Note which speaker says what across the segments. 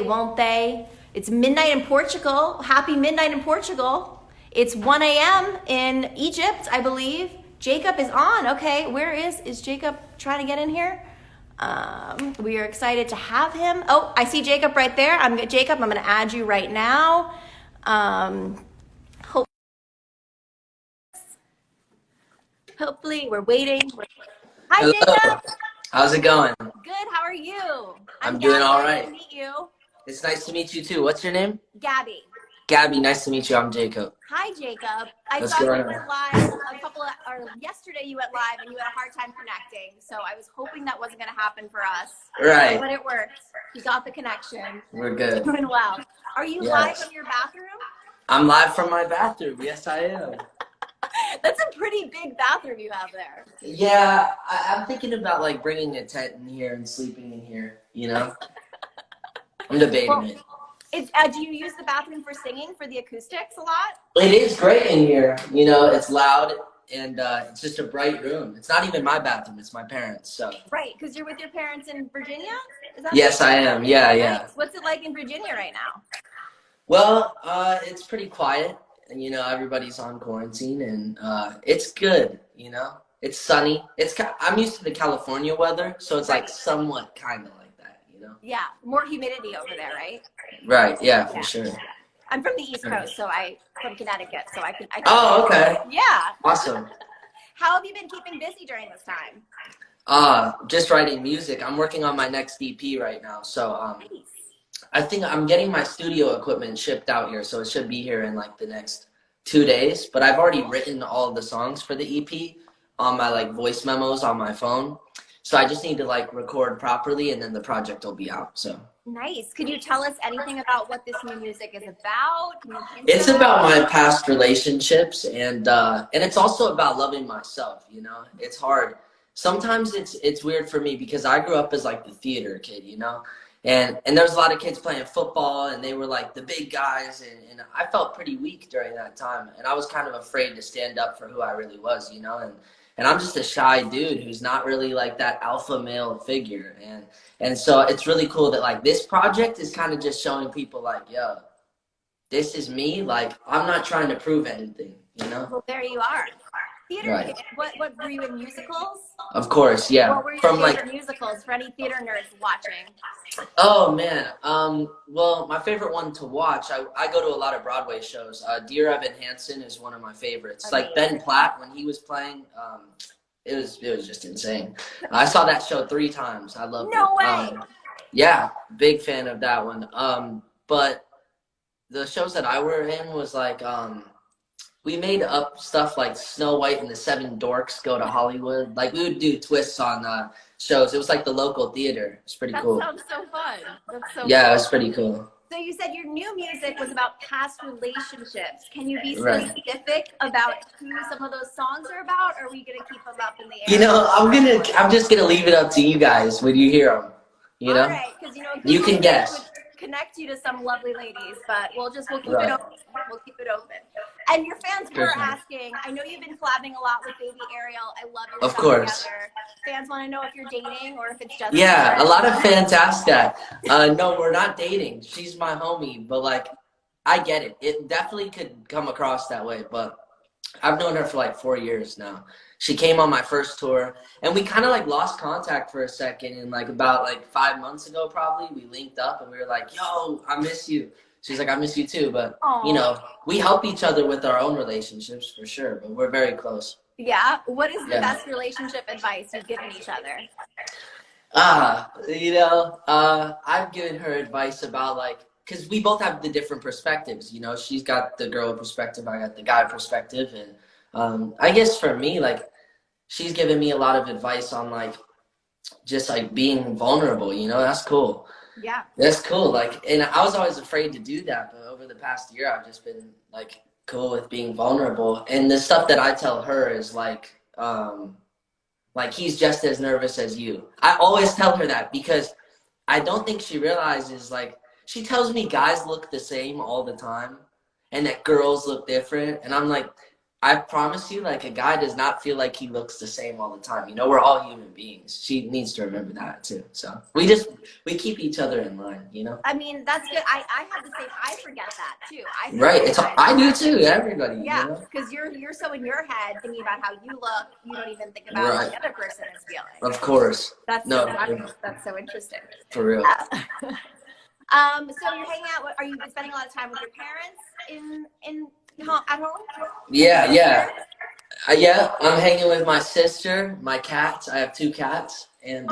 Speaker 1: Won't they? It's midnight in Portugal. Happy midnight in Portugal. It's 1 a.m. in Egypt, I believe. Jacob is on. Okay, where is Jacob trying to get in here? We are excited to have him. Oh, I see Jacob right there. Jacob, I'm going to add you right now. Hope, hopefully, we're waiting. Hi,
Speaker 2: Hello.
Speaker 1: Jacob.
Speaker 2: How's it going?
Speaker 1: Good. How are you?
Speaker 2: I'm doing
Speaker 1: Gabby.
Speaker 2: all
Speaker 1: Nice
Speaker 2: right.
Speaker 1: to meet you.
Speaker 2: It's nice to meet you too. What's your name?
Speaker 1: Gabby.
Speaker 2: Gabby, nice to meet you. I'm Jacob.
Speaker 1: Hi, Jacob. I
Speaker 2: What's
Speaker 1: saw you
Speaker 2: going
Speaker 1: went
Speaker 2: on?
Speaker 1: live yesterday you went live and you had a hard time connecting. So I was hoping that wasn't going to happen for us.
Speaker 2: Right.
Speaker 1: But it worked. You got the connection.
Speaker 2: We're good.
Speaker 1: Doing well. Are you live from your bathroom?
Speaker 2: I'm live from my bathroom. Yes, I am.
Speaker 1: That's a pretty big bathroom you have there.
Speaker 2: Yeah, I'm thinking about like bringing a tent in here and sleeping in here, you know? I'm debating it.
Speaker 1: Do you use the bathroom for singing, for the acoustics a lot?
Speaker 2: It is great in here. You know, it's loud and it's just a bright room. It's not even my bathroom. It's my parents. So.
Speaker 1: Right, because you're with your parents in Virginia? Is that
Speaker 2: Yes, I am. Yeah, yeah.
Speaker 1: Nice. What's it like in Virginia right now?
Speaker 2: Well, it's pretty quiet. And, you know, everybody's on quarantine, and it's good. You know, it's sunny. I'm used to the California weather, so it's like somewhat kind of like that. You know.
Speaker 1: Yeah, more humidity over there, right?
Speaker 2: Right. Yeah, for sure.
Speaker 1: I'm from the East Coast, from Connecticut, so I can.
Speaker 2: Oh, okay.
Speaker 1: Yeah.
Speaker 2: Awesome.
Speaker 1: How have you been keeping busy during this time?
Speaker 2: Just writing music. I'm working on my next EP right now, so
Speaker 1: Nice.
Speaker 2: I think I'm getting my studio equipment shipped out here, so it should be here in like the next 2 days. But I've already written all of the songs for the EP on my like voice memos on my phone. So I just need to like record properly, and then the project will be out. So
Speaker 1: Nice. Could you tell us anything about what this new music is about?
Speaker 2: it's about my past relationships, and it's also about loving myself. You know, it's hard. Sometimes it's weird for me because I grew up as like the theater kid, you know. And there was a lot of kids playing football, and they were like the big guys, and I felt pretty weak during that time, and I was kind of afraid to stand up for who I really was, you know, and I'm just a shy dude who's not really like that alpha male figure, and so it's really cool that like this project is kind of just showing people like, yo, this is me, like I'm not trying to prove anything, you know.
Speaker 1: Well, there you are. Theater.
Speaker 2: Right.
Speaker 1: What were you in musicals?
Speaker 2: Of course, yeah.
Speaker 1: What were your favorite musicals for any theater nerds watching?
Speaker 2: Oh man, well, my favorite one to watch, I go to a lot of Broadway shows. Dear Evan Hansen is one of my favorites.
Speaker 1: Amazing.
Speaker 2: Like Ben Platt when he was playing, it was just insane. I saw that show 3 times. I loved it.
Speaker 1: No way.
Speaker 2: Yeah, big fan of that one. But the shows that I were in was like, we made up stuff like Snow White and the Seven Dorks Go to Hollywood. Like we would do twists on shows. It was like the local theater. It's pretty cool.
Speaker 1: That sounds so fun. That's so
Speaker 2: Yeah,
Speaker 1: cool.
Speaker 2: it was pretty cool.
Speaker 1: So you said your new music was about past relationships. Can you be specific about who some of those songs are about, or are we gonna keep them up in the air?
Speaker 2: You know, I'm just gonna leave it up to you guys when you hear them. You know,
Speaker 1: all right, because you know
Speaker 2: you can guess.
Speaker 1: Connect you to some lovely ladies, but we'll keep it open. We'll keep it open. And your fans were asking. I know you've been collabing a lot with Baby Ariel. I love your stuff together. Fans want to know if you're dating or if it's just.
Speaker 2: Yeah, a lot of fans ask that. No, we're not dating. She's my homie, but like, I get it. It definitely could come across that way, but I've known her for like 4 years now. She came on my first tour, and we kind of like lost contact for a second, and like about like 5 months ago probably, we linked up and we were like, yo, I miss you. She's like, I miss you too, but you know, we help each other with our own relationships for sure, but we're very close.
Speaker 1: Yeah? What is the best relationship advice you've given each other?
Speaker 2: You know, I've given her advice about like, because we both have the different perspectives, you know, she's got the girl perspective, I got the guy perspective, and I guess for me, like, she's given me a lot of advice on like, just like being vulnerable, you know, that's cool.
Speaker 1: Yeah.
Speaker 2: That's cool. Like, and I was always afraid to do that, but over the past year, I've just been like cool with being vulnerable. And the stuff that I tell her is like he's just as nervous as you. I always tell her that because I don't think she realizes, like, she tells me guys look the same all the time and that girls look different. And I'm like, I promise you, like, a guy does not feel like he looks the same all the time. You know, we're all human beings. She needs to remember that too. So we keep each other in line, you know?
Speaker 1: I mean, that's good. I have the same. I forget that too. I
Speaker 2: Right.
Speaker 1: forget
Speaker 2: I do too, everybody,
Speaker 1: yeah,
Speaker 2: you know?
Speaker 1: because you're so in your head thinking about how you look, you don't even think about how
Speaker 2: Right.
Speaker 1: the other person is feeling.
Speaker 2: Of course.
Speaker 1: That's
Speaker 2: No,
Speaker 1: that's so interesting.
Speaker 2: for real.
Speaker 1: So you're hanging out. Are you spending a lot of time with your parents at home?
Speaker 2: Yeah, yeah. Yeah, I'm hanging with my sister, my cats. I have 2 cats, and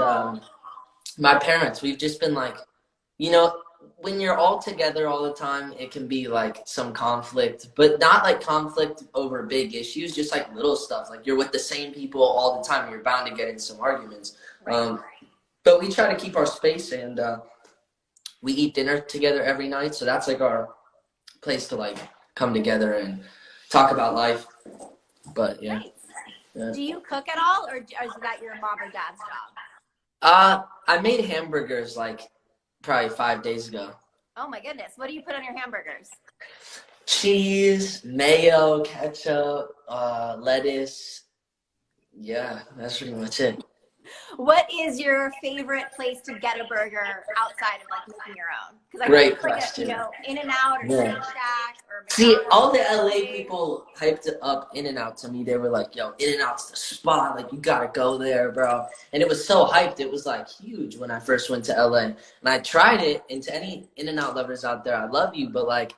Speaker 2: my parents. We've just been like, you know, when you're all together all the time, it can be like some conflict, but not like conflict over big issues, just like little stuff. Like you're with the same people all the time, you're bound to get in some arguments.
Speaker 1: Right.
Speaker 2: But we try to keep our space, and we eat dinner together every night. So that's like our place to like come together and talk about life. But yeah.
Speaker 1: Nice.
Speaker 2: Yeah.
Speaker 1: Do you cook at all, or is that your mom or dad's job?
Speaker 2: I made hamburgers like probably 5 days ago.
Speaker 1: Oh my goodness! What do you put on your hamburgers?
Speaker 2: Cheese, mayo, ketchup, lettuce. Yeah, that's pretty much it.
Speaker 1: What is your favorite place to get a burger outside of like making your own? Because I
Speaker 2: Great
Speaker 1: think like
Speaker 2: question.
Speaker 1: In-N-Out or
Speaker 2: Yeah.
Speaker 1: Shake Shack or
Speaker 2: See,
Speaker 1: McDonald's.
Speaker 2: all the LA people hyped it up In-N-Out to me. They were like, yo, In-N-Out's the spot. Like, you gotta go there, bro. And it was so hyped. It was, like, huge when I first went to LA. And I tried it. And to any In-N-Out lovers out there, I love you. But, like,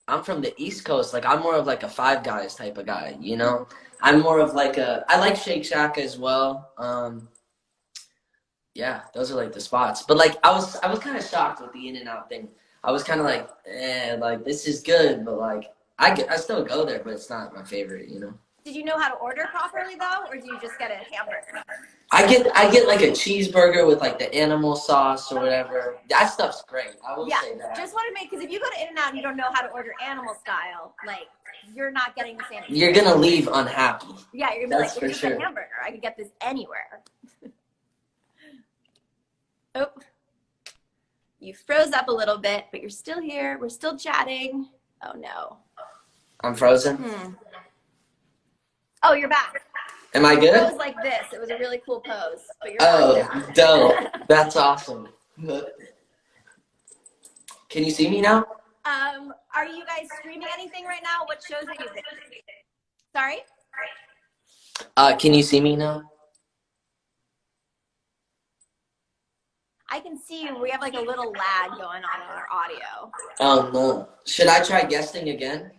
Speaker 2: I'm from the East Coast. Like, I'm more of, like, a Five Guys type of guy, you know? I'm more of, like, I like Shake Shack as well. Yeah, those are, like, the spots. But, like, I was kind of shocked with the In-N-Out thing. I was kind of like, like, this is good, but, like, I still go there, but it's not my favorite, you know?
Speaker 1: Did you know how to order properly though, or do you just get a hamburger?
Speaker 2: I get, like, a cheeseburger with, like, the animal sauce or whatever. That stuff's great. I will say that.
Speaker 1: Just want to make, because if you go to In-N-Out and you don't know how to order animal style, like, you're not getting the same experience.
Speaker 2: You're going to leave unhappy.
Speaker 1: Yeah, you're going to
Speaker 2: That's
Speaker 1: be like,
Speaker 2: for
Speaker 1: it's just
Speaker 2: sure.
Speaker 1: a hamburger. I could get this anywhere. Oh. You froze up a little bit, but you're still here. We're still chatting. Oh, no.
Speaker 2: I'm frozen?
Speaker 1: Oh, you're back.
Speaker 2: Am I
Speaker 1: It
Speaker 2: good?
Speaker 1: was like this. It was a really cool pose, but you're back now.
Speaker 2: Dope. That's awesome. Can you see me now?
Speaker 1: Are you guys streaming anything right now? What shows are you doing? Sorry?
Speaker 2: Can you see me now?
Speaker 1: I can see you. We have like a little lag going on our audio.
Speaker 2: Oh, no. Should I try guesting again?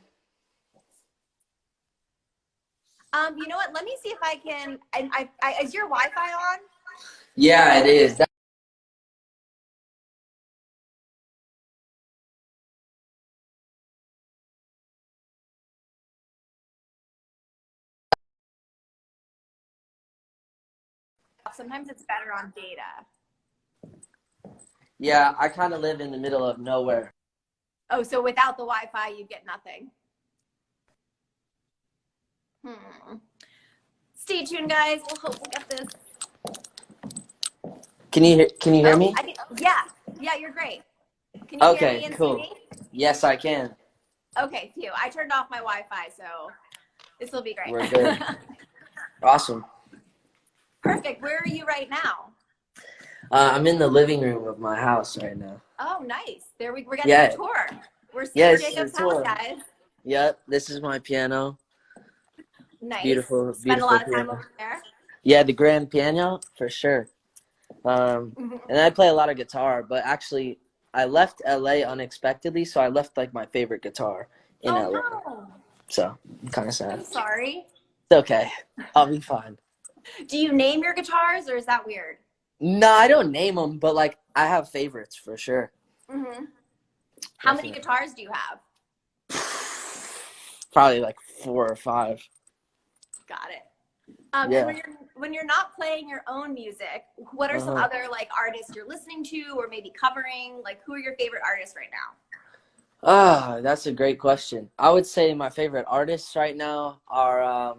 Speaker 1: You know what? Let me see if I can. Is your Wi-Fi on?
Speaker 2: Yeah, it is.
Speaker 1: Sometimes it's better on data.
Speaker 2: Yeah, I kind of live in the middle of nowhere.
Speaker 1: Oh, so without the Wi-Fi, you get nothing. Stay tuned, guys. We'll hope we'll get this.
Speaker 2: Can you hear me?
Speaker 1: Yeah, you're great. Can you hear me and
Speaker 2: cool.
Speaker 1: see me?
Speaker 2: Yes, I can.
Speaker 1: Okay, phew. I turned off my Wi-Fi, so this will be great.
Speaker 2: We're good. Awesome.
Speaker 1: Perfect. Where are you right now?
Speaker 2: I'm in the living room of my house right now.
Speaker 1: Oh, nice. We're getting a tour. We're seeing Jacob's house, guys.
Speaker 2: Yep, this is my piano.
Speaker 1: Nice.
Speaker 2: Beautiful,
Speaker 1: Spend a lot of time
Speaker 2: piano.
Speaker 1: over there.
Speaker 2: Yeah, the grand piano for sure. And I play a lot of guitar, but actually I left LA unexpectedly, so I left like my favorite guitar in LA.
Speaker 1: No.
Speaker 2: So I'm kind of sad.
Speaker 1: I'm sorry.
Speaker 2: It's okay. I'll be fine.
Speaker 1: Do you name your guitars, or is that weird?
Speaker 2: No, I don't name them, but like I have favorites for sure.
Speaker 1: How many guitars do you have?
Speaker 2: Probably like 4 or 5.
Speaker 1: Got it. And when you're not playing your own music, what are some other like artists you're listening to, or maybe covering? Like, who are your favorite artists right now?
Speaker 2: That's a great question. I would say my favorite artists right now are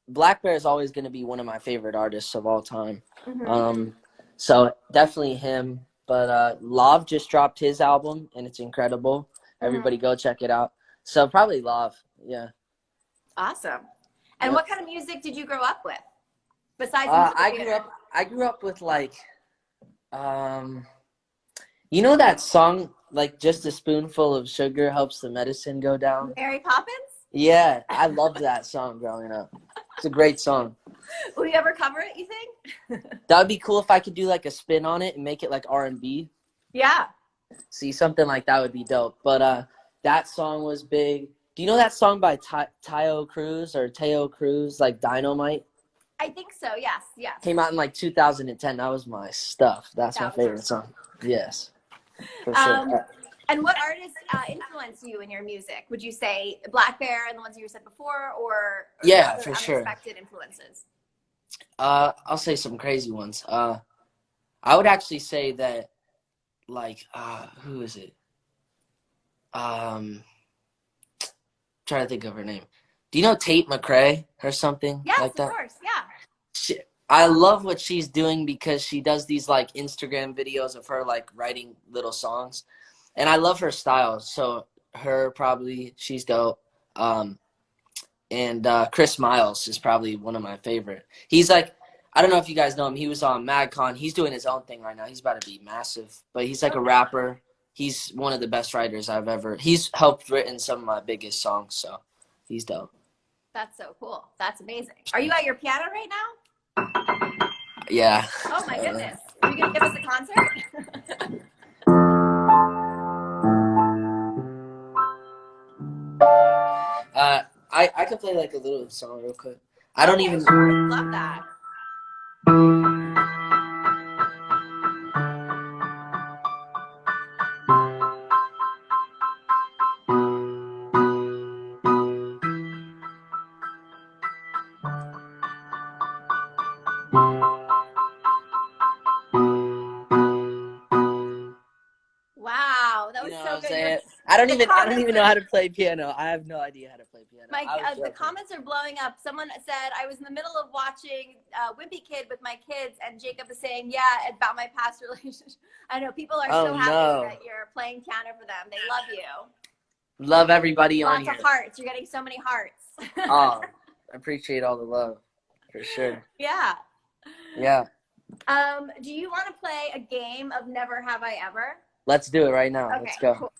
Speaker 2: Black Bear is always going to be one of my favorite artists of all time. So definitely him. But Love just dropped his album, and it's incredible. Everybody go check it out. So probably Love, yeah.
Speaker 1: Awesome. And
Speaker 2: Yep.
Speaker 1: what kind of music did you grow up with besides musical
Speaker 2: I
Speaker 1: theater?
Speaker 2: grew up with like, um, you know that song, like just a spoonful of sugar helps the medicine go down.
Speaker 1: Mary Poppins?
Speaker 2: Yeah, I loved that song growing up. It's a great song.
Speaker 1: Will you ever cover it, you think?
Speaker 2: That would be cool if I could do like a spin on it and make it like R&B.
Speaker 1: Yeah.
Speaker 2: See, something like that would be dope. But that song was big. Do you know that song by Teo Cruz, like Dynamite?
Speaker 1: I think so. Yes. Yes.
Speaker 2: Came out in like 2010. That was my stuff. That's my
Speaker 1: That was your
Speaker 2: favorite song. Yes, for sure.
Speaker 1: And what artists influence you in your music? Would you say Black Bear and the ones you said before, or
Speaker 2: Yeah,
Speaker 1: other
Speaker 2: for sure.
Speaker 1: unexpected influences?
Speaker 2: I'll say some crazy ones. I would actually say that, like, who is it? Trying to think of her name. Do you know Tate McRae or something
Speaker 1: Yes,
Speaker 2: like that?
Speaker 1: of course. Yeah.
Speaker 2: I love what she's doing because she does these like Instagram videos of her like writing little songs, and I love her style. So she's dope. And Chris Miles is probably one of my favorite. He's like, I don't know if you guys know him. He was on MadCon. He's doing his own thing right now. He's about to be massive, but he's like a rapper. He's one of the best writers I've ever. He's helped written some of my biggest songs, so he's dope.
Speaker 1: That's so cool. That's amazing. Are you at your piano right now?
Speaker 2: Yeah.
Speaker 1: Oh my goodness. Are you gonna give us a concert?
Speaker 2: I can play like a little song real quick. I don't even.
Speaker 1: Sure. Love that. Wow, that was
Speaker 2: You know
Speaker 1: so
Speaker 2: what I'm
Speaker 1: good.
Speaker 2: saying? I don't even know
Speaker 1: are-
Speaker 2: how to play piano. I have no idea how to play piano.
Speaker 1: the comments are blowing up. Someone said I was in the middle of watching Wimpy Kid with my kids, and Jacob is saying, "Yeah, about my past relationship." I know people are so happy that you're playing piano for them. They love you.
Speaker 2: Love everybody on
Speaker 1: Lots
Speaker 2: here.
Speaker 1: of hearts. You're getting so many hearts.
Speaker 2: Oh, I appreciate all the love, for sure.
Speaker 1: Yeah.
Speaker 2: Yeah.
Speaker 1: Do you want to play a game of Never Have I Ever?
Speaker 2: Let's do it right now.
Speaker 1: Okay,
Speaker 2: Let's go.
Speaker 1: cool.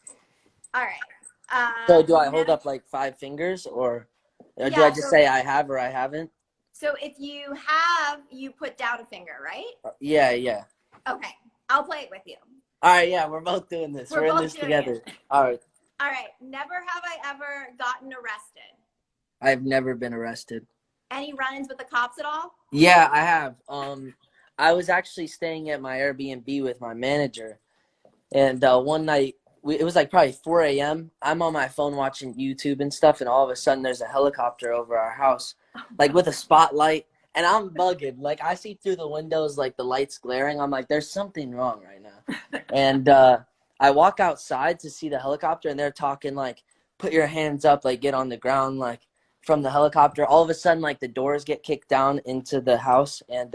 Speaker 1: All right.
Speaker 2: So do I hold up like 5 fingers or do I just say I have or I haven't?
Speaker 1: So if you have, you put down a finger, right?
Speaker 2: Yeah.
Speaker 1: Okay. I'll play it with you.
Speaker 2: All right, yeah, we're both doing this. We're in this together. All right.
Speaker 1: All right. Never have I ever gotten arrested.
Speaker 2: I've never been arrested.
Speaker 1: Any run-ins with the cops at all?
Speaker 2: Yeah, I have. I was actually staying at my Airbnb with my manager, and one night it was like probably 4 a.m. I'm on my phone watching YouTube and stuff, and all of a sudden there's a helicopter over our house, like with a spotlight, and I'm bugging. Like I see through the windows, like the lights glaring. I'm like, there's something wrong right now. And I walk outside to see the helicopter, and they're talking like, put your hands up, like get on the ground, like from the helicopter. All of a sudden, like the doors get kicked down into the house, and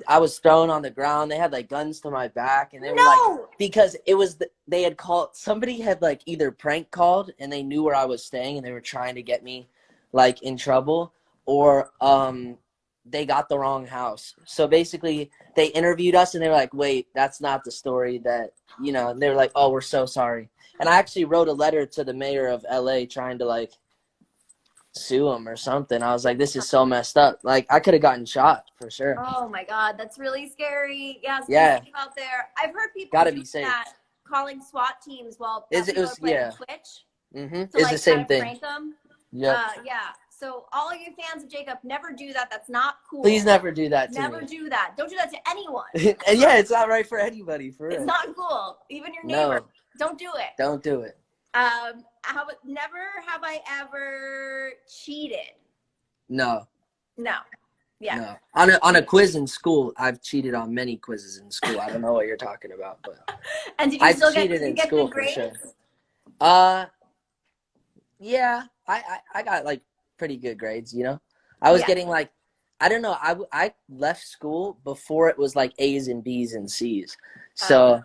Speaker 2: I was thrown on the ground. They had like guns to my back, and they were like, because it was they had called, somebody had like either prank called and they knew where I was staying and they were trying to get me like in trouble, or they got the wrong house. So basically they interviewed us and they were like, wait, that's not the story that, you know, and they were like, oh, we're so sorry. And I actually wrote a letter to the mayor of LA trying to like sue him or something. I was like, this is so messed up. Like I could have gotten shot for sure.
Speaker 1: Oh my God, that's really scary. Yeah, so
Speaker 2: Yeah.
Speaker 1: safe out there. I've heard people
Speaker 2: Gotta
Speaker 1: do
Speaker 2: be safe.
Speaker 1: that, calling SWAT teams while
Speaker 2: It
Speaker 1: people
Speaker 2: was
Speaker 1: are playing
Speaker 2: yeah.
Speaker 1: Twitch.
Speaker 2: Mm-hmm.
Speaker 1: To,
Speaker 2: It's
Speaker 1: like,
Speaker 2: the same
Speaker 1: kind of
Speaker 2: thing.
Speaker 1: prank them.
Speaker 2: Yeah.
Speaker 1: Yeah. So all of you fans of Jacob, never do that. That's not cool.
Speaker 2: Please never do that to
Speaker 1: Never
Speaker 2: me.
Speaker 1: do that. Don't do that to anyone.
Speaker 2: And yeah, it's not right for anybody, for real.
Speaker 1: It's not cool. Even your neighbor.
Speaker 2: No.
Speaker 1: Don't do it.
Speaker 2: Don't do it.
Speaker 1: Never have I ever cheated.
Speaker 2: No.
Speaker 1: Yeah.
Speaker 2: No. On a quiz in school, I've cheated on many quizzes in school. I don't know what you're talking about, but
Speaker 1: And did you
Speaker 2: I've
Speaker 1: still
Speaker 2: cheated in
Speaker 1: get
Speaker 2: school
Speaker 1: good grades?
Speaker 2: for sure. Yeah, I got like pretty good grades, you know. I was getting like, I don't know, I left school before it was like A's and B's and C's. So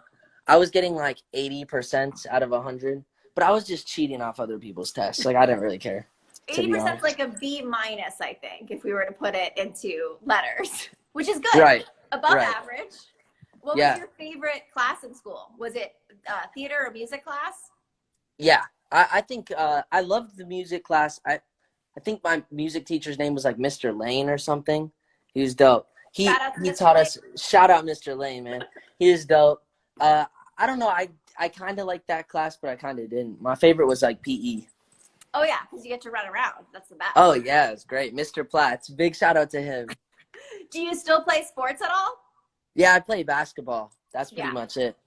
Speaker 2: I was getting like 80% out of 100, but I was just cheating off other people's tests. Like I didn't really care. to be
Speaker 1: 80% is
Speaker 2: honest.
Speaker 1: like a B minus, I think, if we were to put it into letters, which is good.
Speaker 2: Right.
Speaker 1: Above
Speaker 2: Right.
Speaker 1: average. What was
Speaker 2: Yeah.
Speaker 1: your favorite class in school? Was it theater or music class?
Speaker 2: Yeah. I think I loved the music class. I think my music teacher's name was like Mr. Lane or something. He was dope.
Speaker 1: Shout out to
Speaker 2: He
Speaker 1: Mr.
Speaker 2: taught
Speaker 1: Lane.
Speaker 2: us. Shout out Mr. Lane, man. He was dope. I don't know. I kind of liked that class, but I kind of didn't. My favorite was like PE.
Speaker 1: Oh yeah, because you get to run around. That's the best.
Speaker 2: Oh yeah, it's great, Mr. Platts. Big shout out to him.
Speaker 1: Do you still play sports at all?
Speaker 2: Yeah, I play basketball. That's pretty much it.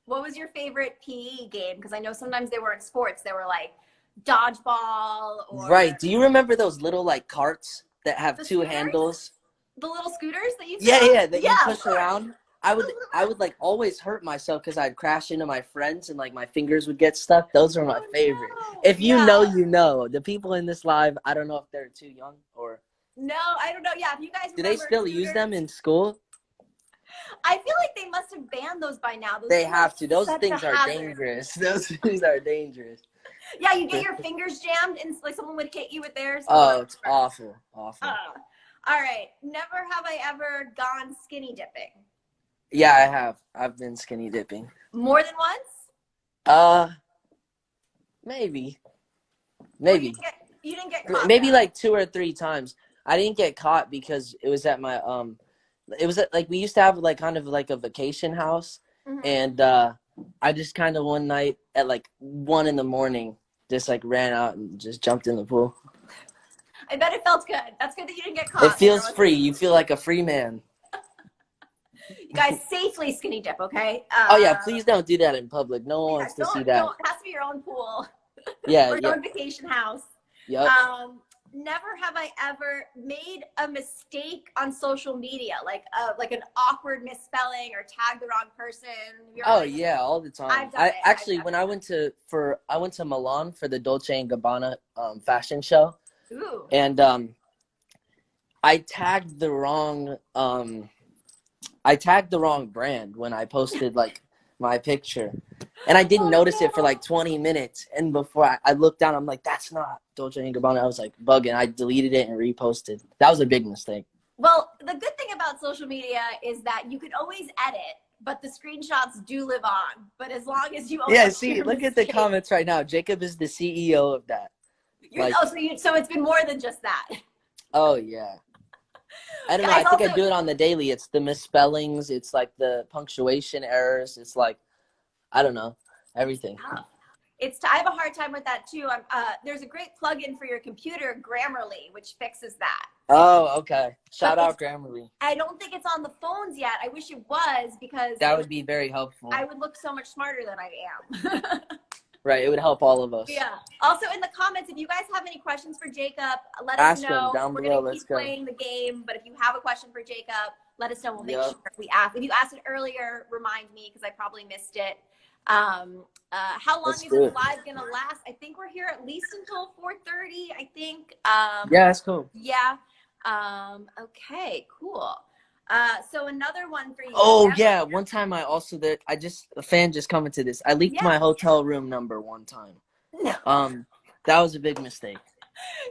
Speaker 1: What was your favorite PE game? Because I know sometimes they weren't sports. They were like dodgeball or
Speaker 2: Right. Do you remember those little like carts that have two
Speaker 1: scooters?
Speaker 2: handles?
Speaker 1: The little scooters that you
Speaker 2: That you
Speaker 1: of
Speaker 2: push
Speaker 1: course.
Speaker 2: around. I would like always hurt myself because I'd crash into my friends and like my fingers would get stuck. Those are my favorite.
Speaker 1: No.
Speaker 2: If you know, you know. The people in this live, I don't know if they're too young or.
Speaker 1: No, I don't know. Yeah, if you guys
Speaker 2: Do they still use them in school?
Speaker 1: I feel like they must have banned those by now.
Speaker 2: They have to. Those things are dangerous. Those things are dangerous.
Speaker 1: Yeah, you get your fingers jammed and like someone would hit you with theirs.
Speaker 2: Oh, it's awful. Awful.
Speaker 1: All right. Never have I ever gone skinny dipping.
Speaker 2: Yeah, I have. I've been skinny dipping.
Speaker 1: More than once?
Speaker 2: Maybe.
Speaker 1: Well, you didn't get caught.
Speaker 2: Maybe like 2 or 3 times. I didn't get caught because it was at my it was at, like we used to have like kind of like a vacation house, and I just kind of one night at like 1 a.m. just like ran out and just jumped in the pool.
Speaker 1: I bet it felt good. That's good that you didn't get caught.
Speaker 2: It feels free. You feel like a free man.
Speaker 1: You guys safely skinny dip, okay?
Speaker 2: Oh yeah, please don't do that in public. No one wants to see that.
Speaker 1: It has to be your own pool.
Speaker 2: Yeah,
Speaker 1: or your own vacation house.
Speaker 2: Yep.
Speaker 1: Never have I ever made a mistake on social media, like an awkward misspelling or tagged the wrong person.
Speaker 2: Oh yeah, all the time.
Speaker 1: I've done it.
Speaker 2: Actually, when I went to Milan for the Dolce and Gabbana fashion show.
Speaker 1: Ooh.
Speaker 2: And I tagged the wrong brand when I posted like my picture, and I didn't notice it for like 20 minutes. And before I looked down, I'm like, that's not Dolce and Gabbana. I was like bugging. I deleted it and reposted. That was a big mistake.
Speaker 1: Well, the good thing about social media is that you can always edit, but the screenshots do live on. But as long as you
Speaker 2: See, look at the comments right now. Jacob is the CEO of that.
Speaker 1: So it's been more than just that.
Speaker 2: Oh yeah. I don't know. I think I do it on the daily. It's the misspellings. It's like the punctuation errors. It's like, I don't know, everything.
Speaker 1: I have a hard time with that too. There's a great plugin for your computer, Grammarly, which fixes that.
Speaker 2: Oh, okay. Shout out Grammarly.
Speaker 1: I don't think it's on the phones yet. I wish it was because
Speaker 2: that would be very helpful.
Speaker 1: I would look so much smarter than I am.
Speaker 2: Right, it would help all of us.
Speaker 1: Yeah. Also, in the comments, if you guys have any questions for Jacob, let us know.
Speaker 2: Down
Speaker 1: We're
Speaker 2: below.
Speaker 1: going to keep playing the game, but if you have a question for Jacob, let us know. We'll make sure we ask. If you asked it earlier, remind me because I probably missed it. How long is this live going to last? I think we're here at least until 4:30, I think.
Speaker 2: Yeah, that's cool.
Speaker 1: Yeah. Okay, cool. So another one for you.
Speaker 2: Oh yeah, one time a fan just commented this. I leaked my hotel room number one time.
Speaker 1: No.
Speaker 2: That was a big mistake.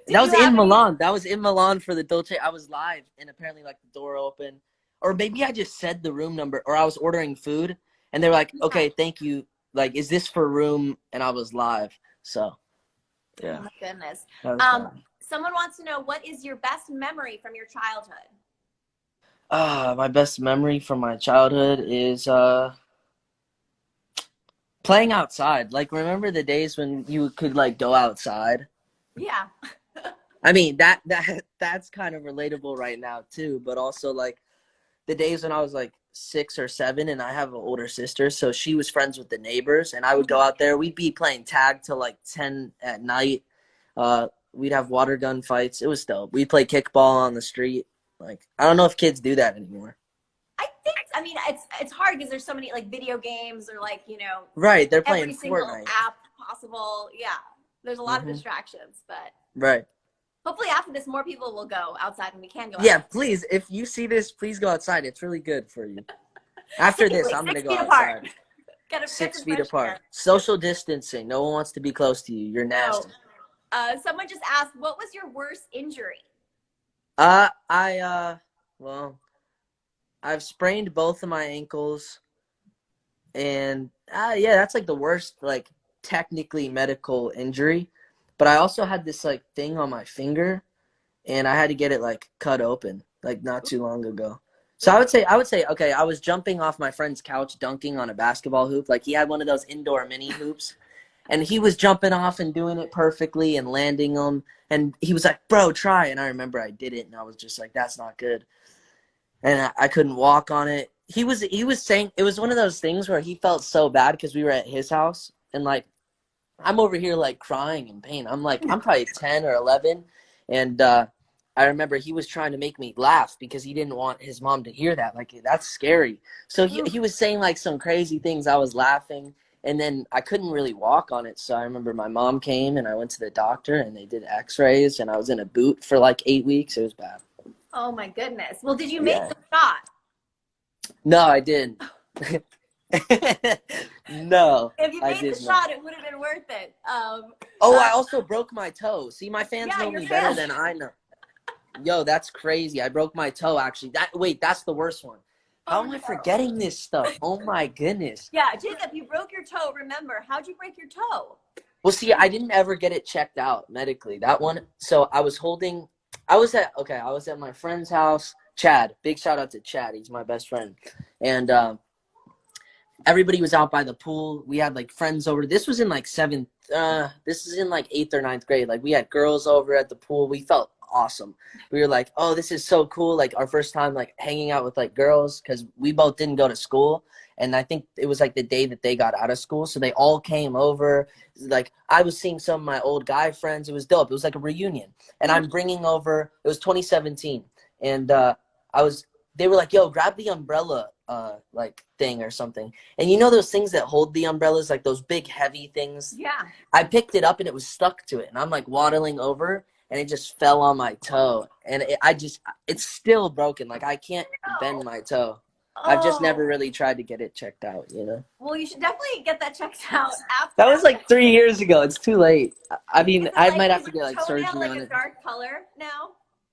Speaker 2: That was in Milan. That was in Milan for the Dolce. I was live and apparently like the door opened. Or maybe I just said the room number, or I was ordering food and they were like, okay, thank you. Like, is this for room? And I was live. So yeah.
Speaker 1: Oh my goodness. Someone wants to know, what is your best memory from your childhood?
Speaker 2: My best memory from my childhood is playing outside. Like, remember the days when you could like go outside?
Speaker 1: Yeah.
Speaker 2: I mean, that's kind of relatable right now too, but also like the days when I was like 6 or 7 and I have an older sister, so she was friends with the neighbors and I would go out there. We'd be playing tag till like 10 at night. We'd have water gun fights. It was dope. We'd play kickball on the street. Like, I don't know if kids do that anymore.
Speaker 1: I mean, it's hard because there's so many like video games or like, you know.
Speaker 2: Right, they're playing
Speaker 1: every single
Speaker 2: Fortnite.
Speaker 1: app possible. Yeah, there's a lot of distractions, but.
Speaker 2: Right.
Speaker 1: Hopefully after this, more people will go outside and we can go outside.
Speaker 2: Yeah, please. If you see this, please go outside. It's really good for you. After this, I'm going to go outside. 6 feet apart. Social distancing. No one wants to be close to you. You're nasty.
Speaker 1: Someone just asked, what was your worst injury?
Speaker 2: Well, I've sprained both of my ankles, and yeah, that's like the worst, like technically medical injury. But I also had this like thing on my finger, and I had to get it like cut open like not too long ago. So I would say, okay, I was jumping off my friend's couch, dunking on a basketball hoop. Like he had one of those indoor mini hoops, and he was jumping off and doing it perfectly and landing them. And he was like, "Bro, try." And I remember I did it, and I was just like, "That's not good." And I couldn't walk on it. He was saying it was one of those things where he felt so bad because we were at his house, and like I'm over here like crying in pain. I'm probably 10 or 11, and I remember he was trying to make me laugh because he didn't want his mom to hear that. Like that's scary. So he was saying like some crazy things. I was laughing, and then I couldn't really walk on it. So I remember my mom came and I went to the doctor and they did X-rays, and I was in a boot for like 8 weeks. It was bad.
Speaker 1: Oh my goodness. Well, did you make
Speaker 2: Yeah.
Speaker 1: the shot?
Speaker 2: No, I didn't. No,
Speaker 1: If you
Speaker 2: I
Speaker 1: made the
Speaker 2: did not.
Speaker 1: shot, it would have been worth it.
Speaker 2: Oh, I also broke my toe. See, my fans
Speaker 1: Yeah,
Speaker 2: know
Speaker 1: your
Speaker 2: me better
Speaker 1: fans.
Speaker 2: than I know. Yo, that's crazy. I broke my toe actually. That's the worst one. How
Speaker 1: Oh
Speaker 2: am I
Speaker 1: no.
Speaker 2: forgetting this stuff? Oh my goodness.
Speaker 1: Yeah, Jacob, you broke your toe. Remember, how'd you break your toe?
Speaker 2: Well, see, I didn't ever get it checked out medically. That one. So I was at my friend's house. Chad, big shout out to Chad. He's my best friend. And everybody was out by the pool. We had like friends over. This was in like this is in like 8th or 9th grade. Like we had girls over at the pool. We felt awesome. We were like, oh, this is so cool. Like our first time like hanging out with like girls, because we both didn't go to school. And I think it was like the day that they got out of school. So they all came over. Like I was seeing some of my old guy friends. It was dope. It was like a reunion. And I'm bringing over, it was 2017. And they were like, yo, grab the umbrella like thing or something. And you know those things that hold the umbrellas, like those big heavy things?
Speaker 1: Yeah.
Speaker 2: I picked it up and it was stuck to it. And I'm like waddling over and it just fell on my toe. And it's still broken. Like I can't bend my toe. I've just
Speaker 1: Oh.
Speaker 2: never really tried to get it checked out, you know?
Speaker 1: Well, you should definitely get that checked out after.
Speaker 2: That was like 3 years ago. It's too late. I mean,
Speaker 1: Is it
Speaker 2: I
Speaker 1: like,
Speaker 2: might have
Speaker 1: is
Speaker 2: to
Speaker 1: your
Speaker 2: get like
Speaker 1: toenail
Speaker 2: surgery
Speaker 1: like
Speaker 2: on
Speaker 1: a
Speaker 2: it.
Speaker 1: dark color now?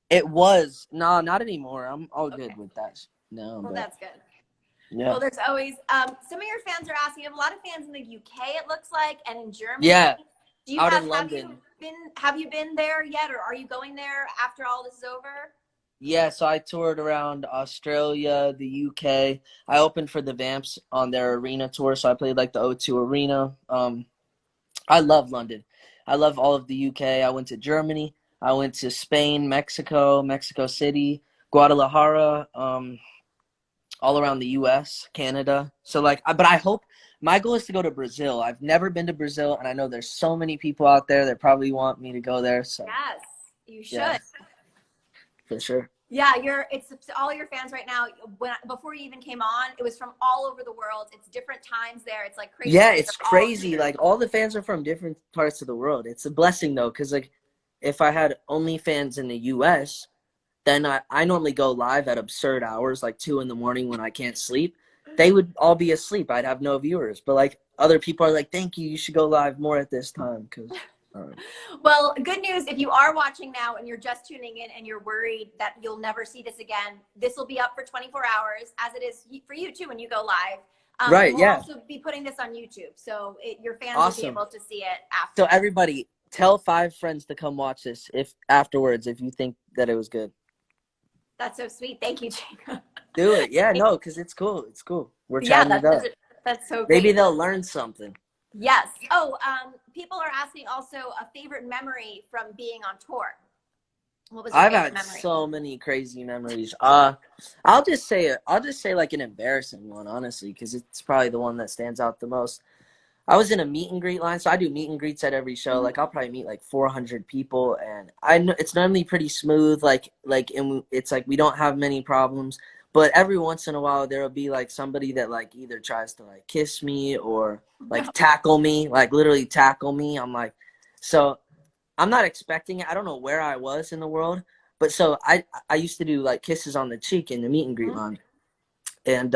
Speaker 2: It was. No, not anymore. I'm all
Speaker 1: Okay.
Speaker 2: good with that. No,
Speaker 1: Well,
Speaker 2: but
Speaker 1: that's good.
Speaker 2: yeah.
Speaker 1: Well, there's always some of your fans are asking. You have a lot of fans in the UK, it looks like, and in Germany.
Speaker 2: Yeah.
Speaker 1: Do you
Speaker 2: Out
Speaker 1: have
Speaker 2: in
Speaker 1: have
Speaker 2: London.
Speaker 1: you been there yet, or are you going there after all this is over?
Speaker 2: Yeah, so I toured around Australia, the UK. I opened for the Vamps on their arena tour, so I played like the O2 Arena. I love London. I love all of the UK. I went to Germany. I went to Spain, Mexico City, Guadalajara, all around the US, Canada. So like, but I hope my goal is to go to Brazil. I've never been to Brazil, and I know there's so many people out there that probably want me to go there. So
Speaker 1: Yes, you should.
Speaker 2: yeah, for sure.
Speaker 1: Yeah, it's all your fans right now. Before you even came on, it was from all over the world. It's different times there. It's like crazy.
Speaker 2: Yeah, it's
Speaker 1: They're all
Speaker 2: crazy.
Speaker 1: here.
Speaker 2: Like all the fans are from different parts of the world. It's a blessing though, because like if I had only fans in the US, then I normally go live at absurd hours, like 2 in the morning when I can't sleep. They would all be asleep. I'd have no viewers. But like other people are like, thank you. You should go live more at this time because.
Speaker 1: Well, good news. If you are watching now and you're just tuning in and you're worried that you'll never see this again, this will be up for 24 hours, as it is for you too when you go live.
Speaker 2: Right,
Speaker 1: we'll
Speaker 2: yeah.
Speaker 1: also be putting this on YouTube, so your fans
Speaker 2: Awesome.
Speaker 1: will be able to see it after.
Speaker 2: So everybody, tell 5 friends to come watch this if afterwards if you think that it was good.
Speaker 1: That's so sweet. Thank you, Jacob.
Speaker 2: Do it. Yeah, no, because it's cool. It's cool. We're chatting it up.
Speaker 1: That's so great.
Speaker 2: Maybe they'll learn something.
Speaker 1: Yes. Oh, people are asking also a favorite memory from being on tour. What was your
Speaker 2: I've
Speaker 1: favorite
Speaker 2: had
Speaker 1: memory?
Speaker 2: so many crazy memories. I'll just say like an embarrassing one, honestly, because it's probably the one that stands out the most. I was in a meet and greet line, so I do meet and greets at every show. Like I'll probably meet like 400 people, and I know it's normally pretty smooth. And it's like we don't have many problems. But every once in a while, there will be like somebody that like either tries to like kiss me or like tackle me, like literally tackle me. So I'm not expecting it. I don't know where I was in the world, but so I used to do like kisses on the cheek in the meet and greet line, and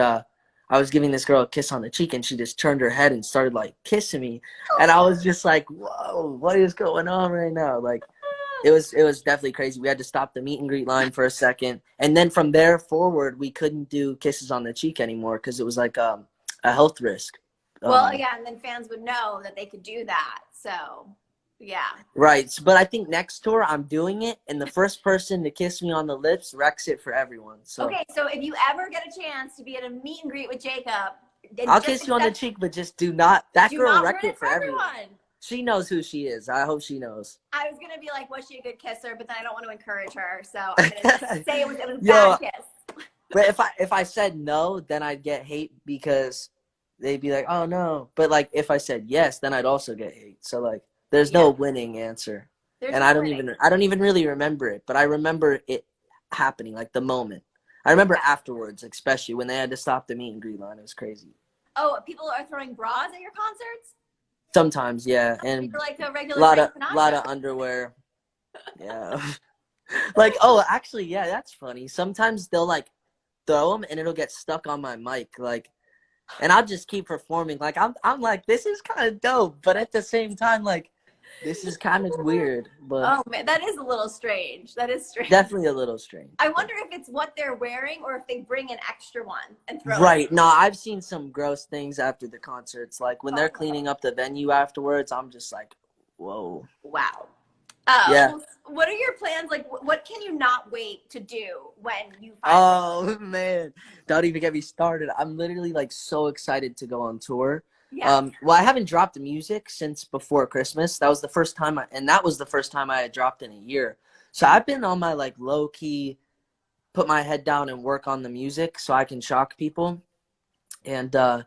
Speaker 2: I was giving this girl a kiss on the cheek, and she just turned her head and started like kissing me, and I was just like, whoa, what is going on right now? Like, it was definitely crazy. We had to stop the meet and greet line for a second, and then from there forward, we couldn't do kisses on the cheek anymore because it was like a health risk.
Speaker 1: Well, yeah, and then fans would know that they could do that. So, yeah.
Speaker 2: Right, but I think next tour I'm doing it, and the first person to kiss me on the lips wrecks it for everyone. So
Speaker 1: okay, so if you ever get a chance to be at a meet and greet with Jacob,
Speaker 2: I'll kiss you on the cheek, but just do not. That girl wrecked it for everyone. She knows who she is. I hope she knows.
Speaker 1: I was gonna be like, was she a good kisser? But then I don't want to encourage her, so I'm gonna say it was a bad kiss.
Speaker 2: But if I said no, then I'd get hate because they'd be like, oh no. But like if I said yes, then I'd also get hate. So like there's no winning answer. And I don't even really remember it, but I remember it happening, like the moment. I remember afterwards, especially when they had to stop the meet and greet line. It was crazy.
Speaker 1: Oh, people are throwing bras at your concerts?
Speaker 2: Sometimes, yeah. And
Speaker 1: like a regular
Speaker 2: lot of underwear. Yeah. Like, oh, actually, yeah, that's funny. Sometimes they'll like throw them and it'll get stuck on my mic, like, and I'll just keep performing. Like I'm like, this is kind of dope, but at the same time, like, this is kind of weird. But
Speaker 1: oh man, that is a little strange. That is strange.
Speaker 2: Definitely a little strange.
Speaker 1: I wonder if it's what they're wearing or if they bring an extra one and throw
Speaker 2: right.
Speaker 1: it.
Speaker 2: No, I've seen some gross things after the concerts. Like when they're cleaning up the venue afterwards, I'm just like, whoa.
Speaker 1: Wow.
Speaker 2: Yeah.
Speaker 1: What are your plans? Like, what can you not wait to do when you finally
Speaker 2: man, don't even get me started. I'm literally like so excited to go on tour.
Speaker 1: Yeah.
Speaker 2: Well, I haven't dropped music since before Christmas. That was the first time that was the first time I had dropped in a year. So I've been on my like low key, put my head down and work on the music so I can shock people. And I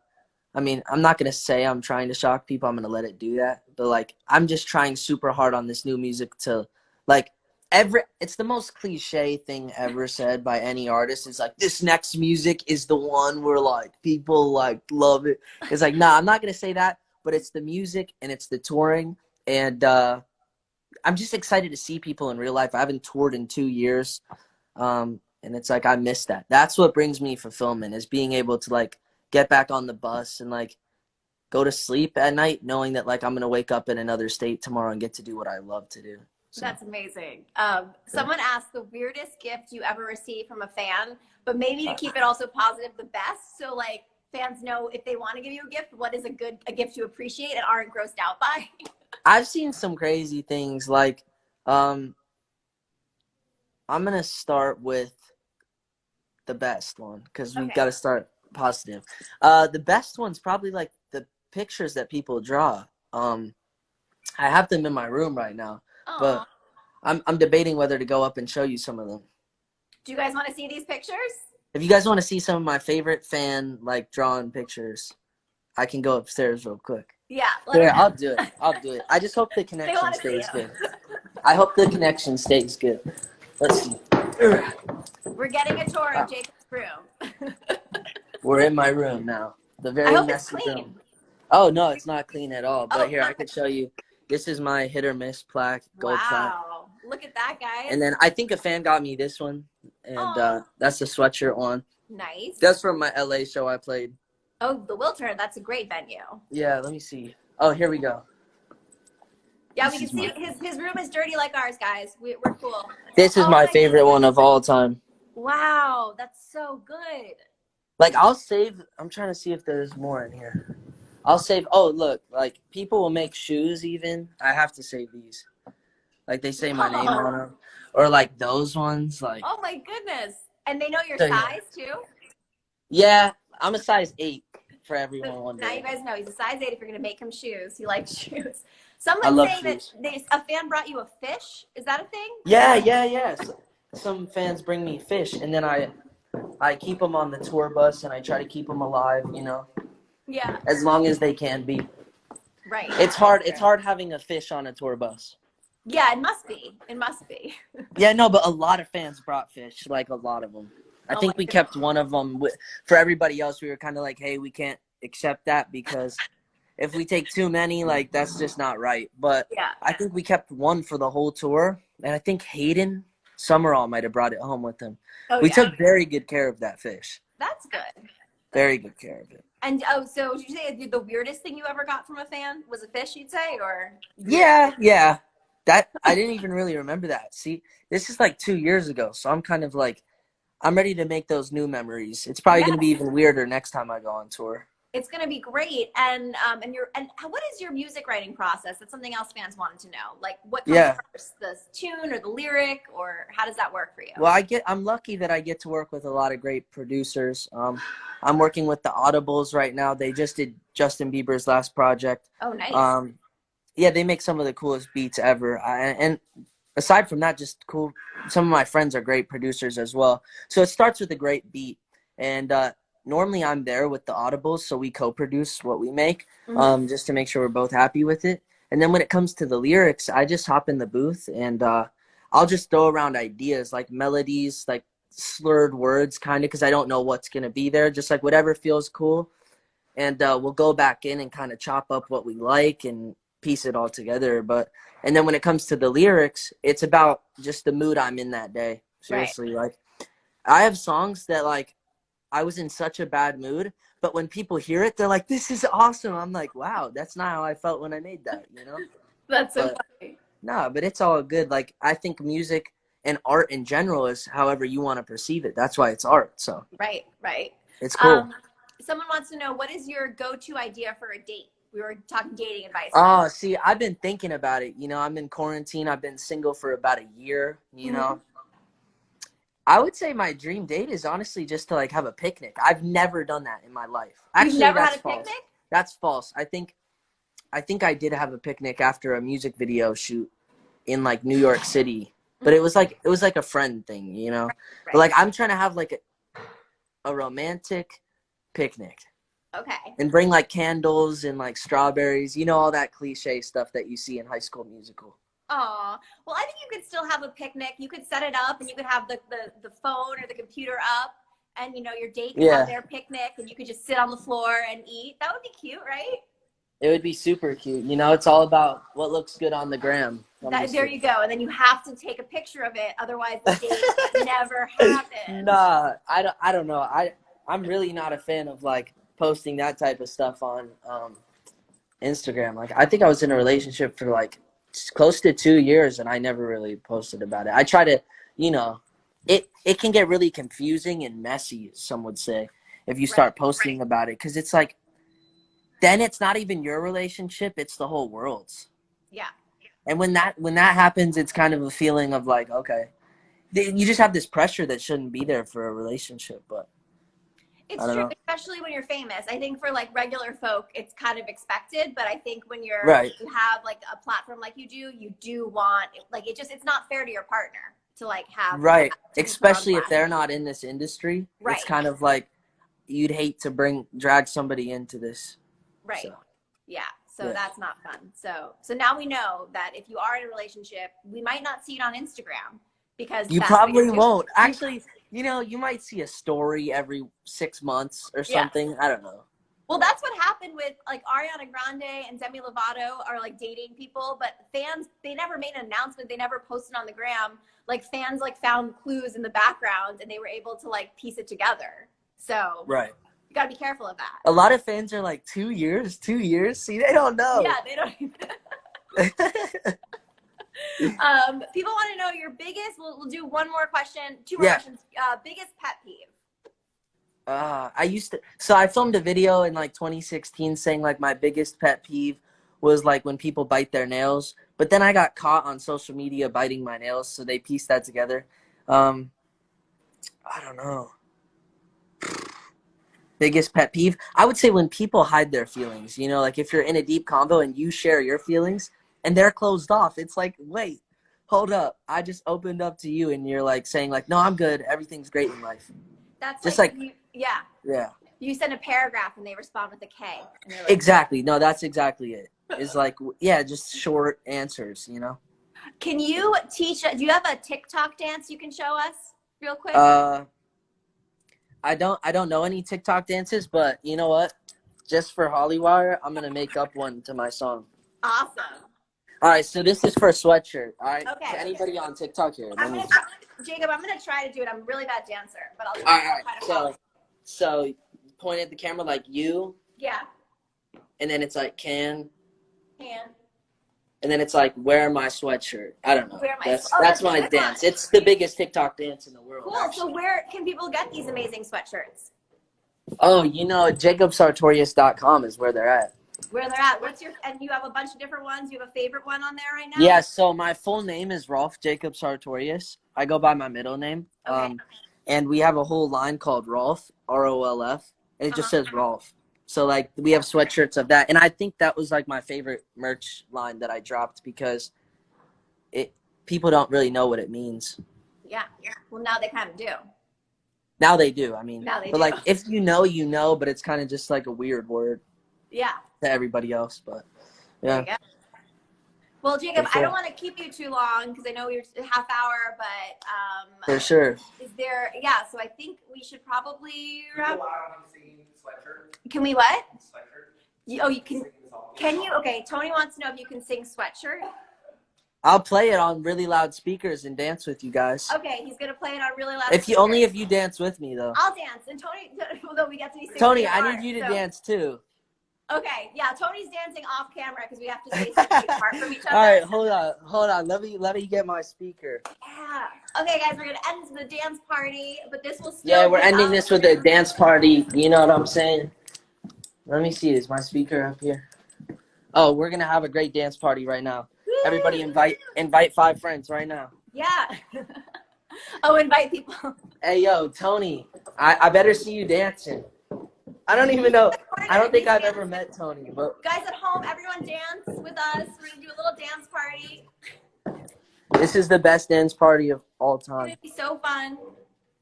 Speaker 2: mean, I'm not going to say I'm trying to shock people. I'm going to let it do that. But, like, I'm just trying super hard on this new music to, like, it's the most cliche thing ever said by any artist. It's like, this next music is the one where, like, people, like, love it. It's like, nah, I'm not going to say that. But it's the music and it's the touring. And I'm just excited to see people in real life. I haven't toured in 2 years. And it's like, I miss that. That's what brings me fulfillment, is being able to, like, get back on the bus and like go to sleep at night knowing that like I'm going to wake up in another state tomorrow and get to do what I love to do. So.
Speaker 1: That's amazing. Someone asked the weirdest gift you ever received from a fan, but maybe to keep it also positive, the best. So like fans know if they want to give you a gift, what is a gift you appreciate and aren't grossed out by?
Speaker 2: I've seen some crazy things. Like, I'm going to start with the best one because we've got to start positive. The best one's probably like the pictures that people draw. I have them in my room right now. Aww. But I'm debating whether to go up and show you some of them.
Speaker 1: Do you guys want to see these pictures?
Speaker 2: If you guys want to see some of my favorite fan like drawing pictures, I can go upstairs real quick.
Speaker 1: Yeah.
Speaker 2: I'll do it. I just hope the connection stays good. I hope the connection stays good. Let's see.
Speaker 1: We're getting a tour of Jacob's room.
Speaker 2: We're in my room now. The very messy room. Oh, no, it's not clean at all. But here, I could show you. This is my hit or miss plaque, gold plaque.
Speaker 1: Wow. Look at that, guys.
Speaker 2: And then I think a fan got me this one. And that's the sweatshirt one.
Speaker 1: Nice.
Speaker 2: That's from my LA show I played.
Speaker 1: Oh, the Wiltern. That's a great venue.
Speaker 2: Yeah, let me see. Oh, here we go.
Speaker 1: Yeah, we can see his room is dirty like ours, guys. We're cool.
Speaker 2: This is my favorite one of all time.
Speaker 1: Wow, that's so good.
Speaker 2: Like, I'll save. I'm trying to see if there's more in here. I'll save. Oh, look. Like, people will make shoes even. I have to save these. Like, they say my name on them. Or, like, those ones. Like.
Speaker 1: Oh, my goodness. And they know your size, too?
Speaker 2: Yeah. I'm a size 8 for everyone one day.
Speaker 1: Now you guys know. He's a size 8 if you're going to make him shoes. He likes shoes. Someone saying that a fan brought you a fish. Is that a thing?
Speaker 2: Yeah. Some fans bring me fish, and then I keep them on the tour bus, and I try to keep them alive, you know?
Speaker 1: Yeah.
Speaker 2: As long as they can be.
Speaker 1: Right.
Speaker 2: It's hard. It's hard having a fish on a tour bus.
Speaker 1: Yeah, it must be. It must be.
Speaker 2: Yeah, no, but a lot of fans brought fish, like a lot of them. I think we kept one of them. For everybody else, we were kind of like, hey, we can't accept that because if we take too many, like, that's just not right. But yeah. I think we kept one for the whole tour, and I think Hayden Summerall might have brought it home with him. We took very good care of that fish.
Speaker 1: That's good.
Speaker 3: Very good care of it.
Speaker 1: And so did you say the weirdest thing you ever got from a fan was a fish? You'd say, or
Speaker 3: Yeah. That I didn't even really remember that. See, this is like 2 years ago, so I'm kind of like I'm ready to make those new memories. It's probably
Speaker 1: Yes.
Speaker 3: going to be even weirder next time I go on tour.
Speaker 1: It's going to be great. And what is your music writing process? That's something else fans wanted to know. Like, what comes
Speaker 3: Yeah.
Speaker 1: first, the tune or the lyric, or how does that work for you?
Speaker 3: Well, I'm lucky that I get to work with a lot of great producers. I'm working with the Audibles right now. They just did Justin Bieber's last project.
Speaker 1: Oh, nice.
Speaker 3: Yeah, they make some of the coolest beats ever. And aside from that, just cool. Some of my friends are great producers as well. So it starts with a great beat. And normally I'm there with the Audibles, so we co-produce what we make, just to make sure we're both happy with it. And then when it comes to the lyrics, I just hop in the booth and I'll just throw around ideas like melodies, like slurred words, kind of, because I don't know what's going to be there. Just like whatever feels cool. And we'll go back in and kind of chop up what we like and piece it all together. And then when it comes to the lyrics, it's about just the mood I'm in that day. Seriously. Like I have songs that like I was in such a bad mood, but when people hear it, they're like, this is awesome. I'm like, wow, that's not how I felt when I made that, you know?
Speaker 1: That's so funny.
Speaker 3: No, but it's all good. Like, I think music and art in general is however you want to perceive it. That's why it's art. So
Speaker 1: Right.
Speaker 3: it's cool.
Speaker 1: Someone wants to know, what is your go-to idea for a date? We were talking dating advice.
Speaker 3: Oh, see, I've been thinking about it. You know, I'm in quarantine. I've been single for about a year, you know. I would say my dream date is honestly just to like have a picnic. I've never done that in my life. Actually,
Speaker 1: You've never
Speaker 3: that's
Speaker 1: had a
Speaker 3: false.
Speaker 1: picnic?
Speaker 3: That's false. I think I did have a picnic after a music video shoot in like New York City, but it was like a friend thing, you know.
Speaker 1: Right.
Speaker 3: But like I'm trying to have like a romantic picnic.
Speaker 1: Okay.
Speaker 3: And bring like candles and like strawberries, you know, all that cliche stuff that you see in High School Musical.
Speaker 1: Aw. Well, I think you could still have a picnic. You could set it up and you could have the phone or the computer up, and you know your date could have their picnic and you could just sit on the floor and eat. That would be cute, right?
Speaker 3: It would be super cute. You know, it's all about what looks good on the gram.
Speaker 1: There you go. And then you have to take a picture of it, otherwise the date never happens.
Speaker 3: Nah, I don't know. I'm really not a fan of like posting that type of stuff on Instagram. Like I think I was in a relationship for like close to 2 years and I never really posted about it. I try to, you know, it can get really confusing and messy, some would say, if you start posting about it, because it's like then it's not even your relationship, it's the whole world's.
Speaker 1: Yeah.
Speaker 3: And when that happens, it's kind of a feeling of like, okay, you just have this pressure that shouldn't be there for a relationship, but
Speaker 1: it's true, especially when you're famous. I think for like regular folk, it's kind of expected, but I think when you have like a platform like you do want like it's not fair to your partner to like have
Speaker 3: especially if they're not in this industry. It's kind of like you'd hate to drag somebody into this.
Speaker 1: Right. So that's not fun. So now we know that if you are in a relationship, we might not see it on Instagram because
Speaker 3: you probably won't. Actually, you know, you might see a story every 6 months or something. I don't know.
Speaker 1: Well, that's what happened with like Ariana Grande and Demi Lovato are like dating people, but fans, they never made an announcement. They never posted on the gram. Like fans like found clues in the background and they were able to like piece it together. So you got to be careful of that.
Speaker 3: A lot of fans are like 2 years. See, they don't know.
Speaker 1: Yeah, they don't even people want to know your biggest, we'll do one more question, two more questions. Biggest pet peeve.
Speaker 3: I filmed a video in like 2016 saying like my biggest pet peeve was like when people bite their nails, but then I got caught on social media biting my nails, so they pieced that together. I don't know. Biggest pet peeve? I would say when people hide their feelings, you know, like if you're in a deep convo and you share your feelings and they're closed off, it's like, wait, hold up. I just opened up to you and you're like saying like, no, I'm good. Everything's great in life.
Speaker 1: That's
Speaker 3: just
Speaker 1: like
Speaker 3: yeah.
Speaker 1: You send a paragraph and they respond with a K. And like,
Speaker 3: exactly. No, that's exactly it. It's like, just short answers, you know?
Speaker 1: Can you do you have a TikTok dance you can show us real quick?
Speaker 3: I don't know any TikTok dances, but you know what? Just for Hollywire, I'm going to make up one to my song.
Speaker 1: Awesome.
Speaker 3: All right, so this is for a sweatshirt. All right.
Speaker 1: Okay.
Speaker 3: To anybody on TikTok here?
Speaker 1: Jacob, I'm gonna try to do it. I'm a really bad dancer, but I'll do it.
Speaker 3: All right. So point at the camera like you,
Speaker 1: Yeah.
Speaker 3: and then it's like can,
Speaker 1: Can.
Speaker 3: and then it's like wear my sweatshirt. I don't know.
Speaker 1: Wear my
Speaker 3: That's
Speaker 1: that's a
Speaker 3: my
Speaker 1: good
Speaker 3: dance.
Speaker 1: one.
Speaker 3: It's the biggest TikTok dance in the world.
Speaker 1: Cool.
Speaker 3: Actually.
Speaker 1: So where can people get these amazing sweatshirts?
Speaker 3: Oh, JacobSartorius.com is where they're at.
Speaker 1: Where they're at? And you have a bunch of different ones. You have a favorite one on there right now?
Speaker 3: Yeah, so my full name is Rolf Jacob Sartorius. I go by my middle name.
Speaker 1: Okay.
Speaker 3: And we have a whole line called Rolf, ROLF, and it just says Rolf. So, like, we have sweatshirts of that. And I think that was, like, my favorite merch line that I dropped because people don't really know what it means.
Speaker 1: Yeah. Well, now they kind of do.
Speaker 3: Now they do. I mean,
Speaker 1: Now they
Speaker 3: but,
Speaker 1: do.
Speaker 3: like, if you know, but it's kind of just, like, a weird word
Speaker 1: Yeah.
Speaker 3: to everybody else. But,
Speaker 1: There
Speaker 3: yeah.
Speaker 1: you go. Well, Jacob,
Speaker 3: For sure.
Speaker 1: I don't want to keep you too long because I know you're a half hour, but
Speaker 3: For sure.
Speaker 1: is there? Yeah. So I think we should probably wrap.
Speaker 4: Sweatshirt.
Speaker 1: Can we what?
Speaker 4: Sweatshirt.
Speaker 1: Oh, you can. Can you? Okay. Tony wants to know if you can sing "Sweatshirt."
Speaker 3: I'll play it on really loud speakers and dance with you guys.
Speaker 1: Okay, he's gonna play it on really loud.
Speaker 3: If you dance with me though.
Speaker 1: I'll dance, and Tony. Although we get to be 60
Speaker 3: Tony, I
Speaker 1: apart,
Speaker 3: need you to
Speaker 1: so-
Speaker 3: dance too.
Speaker 1: Okay, yeah, Tony's dancing off camera because we have to stay 60 apart from each other.
Speaker 3: All right, hold on. Let me get my speaker.
Speaker 1: Yeah. Okay, guys, we're gonna end the dance party, but this will still.
Speaker 3: Yeah, we're
Speaker 1: be
Speaker 3: ending
Speaker 1: up.
Speaker 3: this with a dance party. You know what I'm saying? Let me see. Is my speaker up here? Oh, we're gonna have a great dance party right now.
Speaker 1: Woo!
Speaker 3: Everybody invite 5 friends right now.
Speaker 1: Yeah. Oh, invite people.
Speaker 3: Hey, yo, Tony, I better see you dancing. I don't even know. I don't think I've ever met Tony, but
Speaker 1: Guys at home, everyone dance with us. We're gonna do a little dance party.
Speaker 3: this is the best dance party of all
Speaker 1: It's
Speaker 3: time.
Speaker 1: gonna be so fun.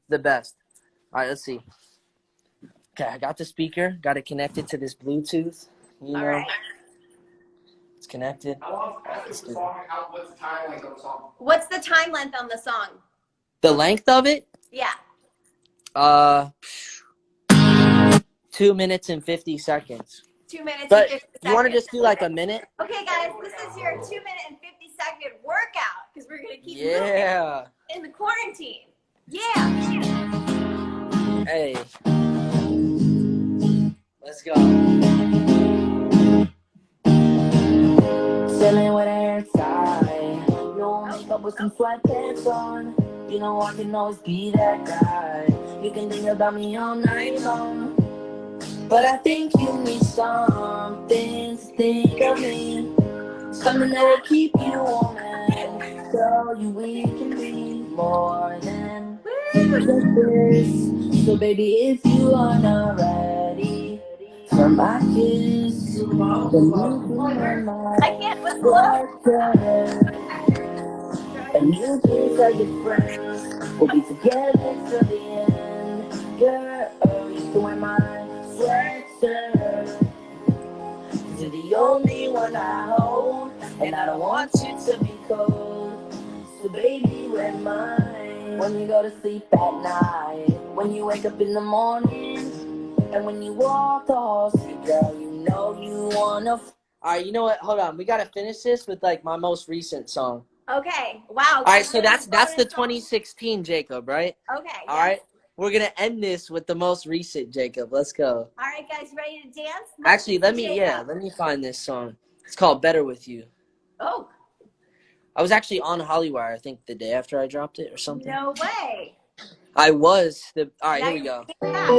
Speaker 3: The best. All right, let's see. Okay, I got the speaker. Got it connected to this Bluetooth. You know,
Speaker 1: All right.
Speaker 3: it's connected.
Speaker 4: How long is the song? What's the time length of the song?
Speaker 1: What's the time length on the song?
Speaker 3: The length of it?
Speaker 1: Yeah.
Speaker 3: 2 minutes and 50 seconds.
Speaker 1: 2 minutes
Speaker 3: But
Speaker 1: and 50 seconds.
Speaker 3: you want to just do like a minute?
Speaker 1: Okay, guys, this is your 2 minute and 50-second workout because we're gonna keep moving
Speaker 3: Yeah.
Speaker 1: in the quarantine. Yeah.
Speaker 3: Hey. Let's go.
Speaker 5: Chillin' with her inside. No makeup with some sweatpants on. You know I can always be that guy. You can think about me all night long. But I think you need something to think of me. Something that'll keep you warm and show you we can be more than just this. So baby, if you are not ready for my kiss, then you can my
Speaker 1: I can't whistle.
Speaker 5: sweater. And you just like your friends. We'll be together till the end. Girl, you can wear my sweatshirt. You're the only one I hold, and I don't want you to be cold. So baby, wear mine. When you go to sleep at night, when you wake up in the morning, and when you walk the halls, girl, you know you wanna.
Speaker 3: All right, you know what? Hold on. We got to finish this with like my most recent song.
Speaker 1: Okay. Wow.
Speaker 3: All right, so that's the
Speaker 1: bonus song.
Speaker 3: 2016 Jacob, right?
Speaker 1: Okay.
Speaker 3: All
Speaker 1: yes.
Speaker 3: right. We're going to end this with the most recent Jacob. Let's go.
Speaker 1: All right, guys, ready to dance?
Speaker 3: Actually, let
Speaker 1: Jacob.
Speaker 3: me find this song. It's called Better With You.
Speaker 1: Oh,
Speaker 3: I was actually on Hollywire, I think the day after I dropped it or something.
Speaker 1: no way.
Speaker 3: I was. All right,
Speaker 1: Now
Speaker 3: here we go.
Speaker 1: you're back.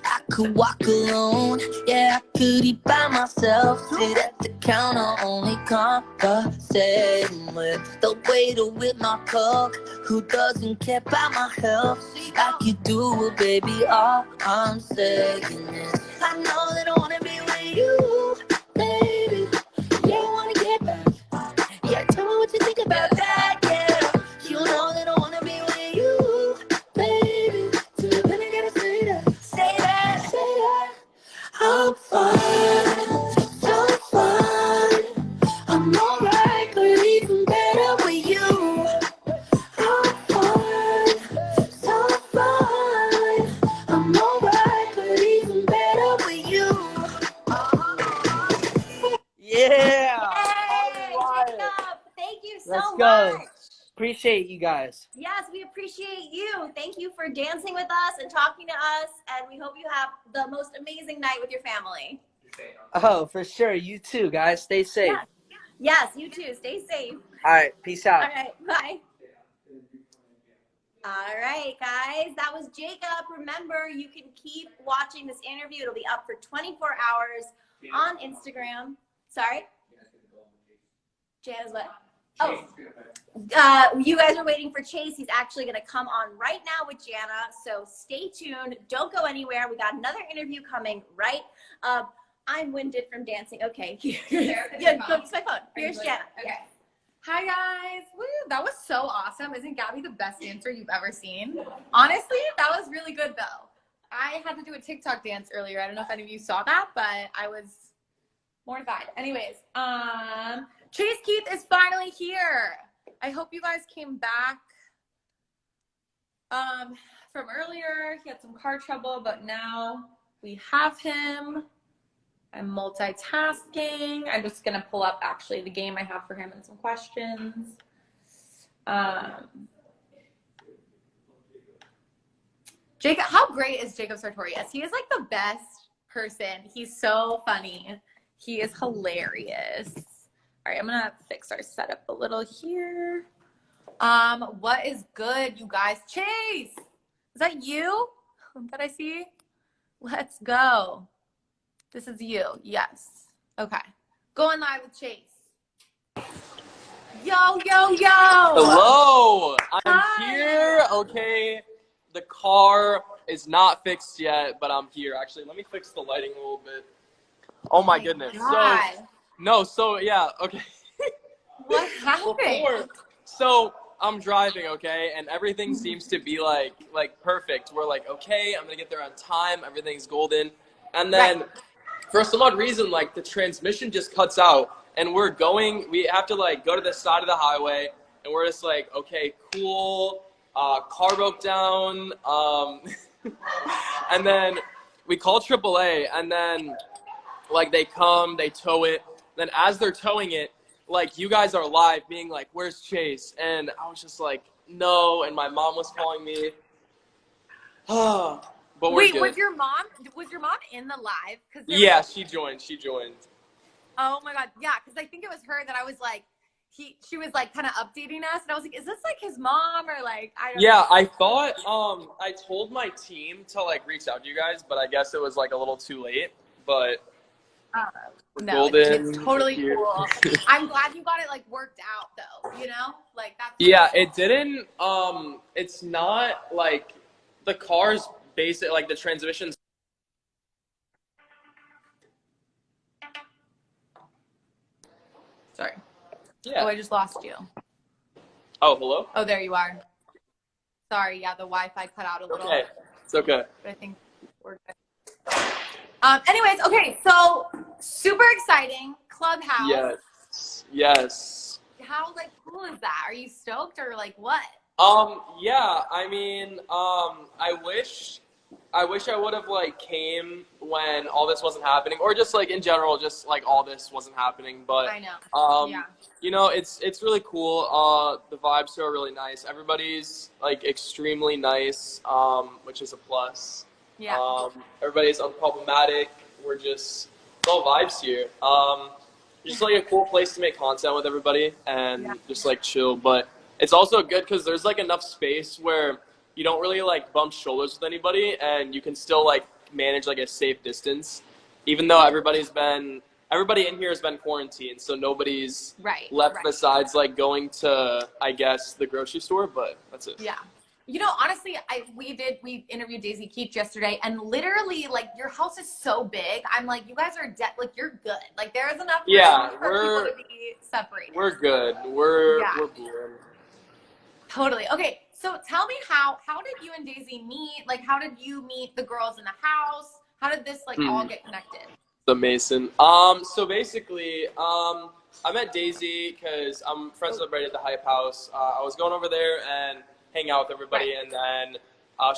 Speaker 5: I could walk alone, yeah, I could eat by myself. Sit at the counter, only conversating with the waiter with my coke, who doesn't care about my health. I could do it, baby, all I'm saying is I know that I wanna be with you, baby. Yeah, I wanna get back. Yeah, tell me what you think about that, yeah. You know that I wanna be with you, baby. So you really gotta say that. Say that, say that. I'm fine, so fine. I'm alright, but even better with you. I'm fine, so fine. I'm alright, but even better with you.
Speaker 3: Appreciate you guys.
Speaker 1: Yes, we appreciate you. Thank you for dancing with us and talking to us. And we hope you have the most amazing night with your family.
Speaker 3: Oh, for sure. You too, guys. Stay safe.
Speaker 1: Yes, yes, you too. Stay safe.
Speaker 3: All right. Peace out.
Speaker 1: All right, bye. All right, guys, that was Jacob. Remember, you can keep watching this interview. It'll be up for 24 hours on Instagram. Sorry? Jana's what? Oh, you guys are waiting for Chase. He's actually going to come on right now with Jana. So stay tuned. Don't go anywhere. We got another interview coming right up. I'm winded from dancing. Okay. Yeah, go use my phone. Here's Jana.
Speaker 6: Okay. Hi guys. Woo, that was so awesome. Isn't Gabby the best dancer you've ever seen? Honestly, that was really good though. I had to do a TikTok dance earlier. I don't know if any of you saw that, but I was mortified. Anyways, Chase Keith is finally here. I hope you guys came back from earlier. He had some car trouble, but now we have him. I'm multitasking. I'm just gonna pull up actually the game I have for him and some questions. Jacob, how great is Jacob Sartorius? He is like the best person. He's so funny. He is hilarious. All right, I'm gonna fix our setup a little here. What is good, you guys? Chase, is that you that I see? Let's go. This is you. Yes. Okay. Going live with Chase. Yo, yo, yo.
Speaker 7: Hello. I'm
Speaker 6: Hi.
Speaker 7: here. Okay. The car is not fixed yet, but I'm here. Actually, let me fix the lighting a little bit. Oh my goodness.
Speaker 6: God.
Speaker 7: So yeah, okay.
Speaker 6: What happened?
Speaker 7: So I'm driving, okay, and everything seems to be like perfect. We're like, okay, I'm gonna get there on time, everything's golden. And then for some odd reason, like the transmission just cuts out and we have to like go to the side of the highway and we're just like, okay, cool, car broke down. And then we call AAA and then like they come, they tow it. Then as they're towing it, like you guys are live being like, where's Chase? And I was just like, no. And my mom was calling me. But
Speaker 6: Wait,
Speaker 7: good.
Speaker 6: was your mom in the live?
Speaker 7: Yeah, she joined.
Speaker 6: Oh my God. Yeah. Cause I think it was her that I was like, she was like kind of updating us. And I was like, is this like his mom or like, I don't know.
Speaker 7: Yeah, I thought, I told my team to like reach out to you guys, but I guess it was like a little too late, but.
Speaker 6: No,
Speaker 7: golden.
Speaker 6: it's totally cool. I'm glad you got it like worked out though, you know? Like that's
Speaker 7: Yeah, it didn't, it's not like the car's basic, like the transmission's.
Speaker 6: Sorry.
Speaker 7: Yeah.
Speaker 6: Oh, I just lost you.
Speaker 7: Oh, hello?
Speaker 6: Oh, there you are. Sorry, yeah, the Wi-Fi cut out a little.
Speaker 7: Okay, it's okay.
Speaker 6: But I think we're good. Anyways, okay, so super exciting. Clubhouse.
Speaker 7: Yes.
Speaker 6: How like cool is that? Are you stoked or like what?
Speaker 7: Yeah, I mean, I wish I would have like came when all this wasn't happening, or just like in general, just like all this wasn't happening. But
Speaker 6: I know. Yeah.
Speaker 7: you know, it's really cool. The vibes here are really nice. Everybody's like extremely nice, which is a plus.
Speaker 6: Yeah.
Speaker 7: Everybody's unproblematic. We're just it's all vibes here. Just like a cool place to make content with everybody and just like chill. But it's also good because there's like enough space where you don't really like bump shoulders with anybody and you can still like manage like a safe distance, even though everybody in here has been quarantined, so nobody's left besides like going to, I guess, the grocery store, but that's it.
Speaker 6: Yeah. You know, honestly, we interviewed Daisy Keith yesterday, and literally, like, your house is so big. I'm like, you guys are like, you're good. Like, there is enough room for people to be separated.
Speaker 7: We're good. We're good.
Speaker 6: Totally. Okay, so tell me how did you and Daisy meet? Like, how did you meet the girls in the house? How did this like all get connected?
Speaker 7: The Mason. So basically, I met Daisy because I'm friends with everybody at the Hype House. I was going over there and hang out with everybody, and then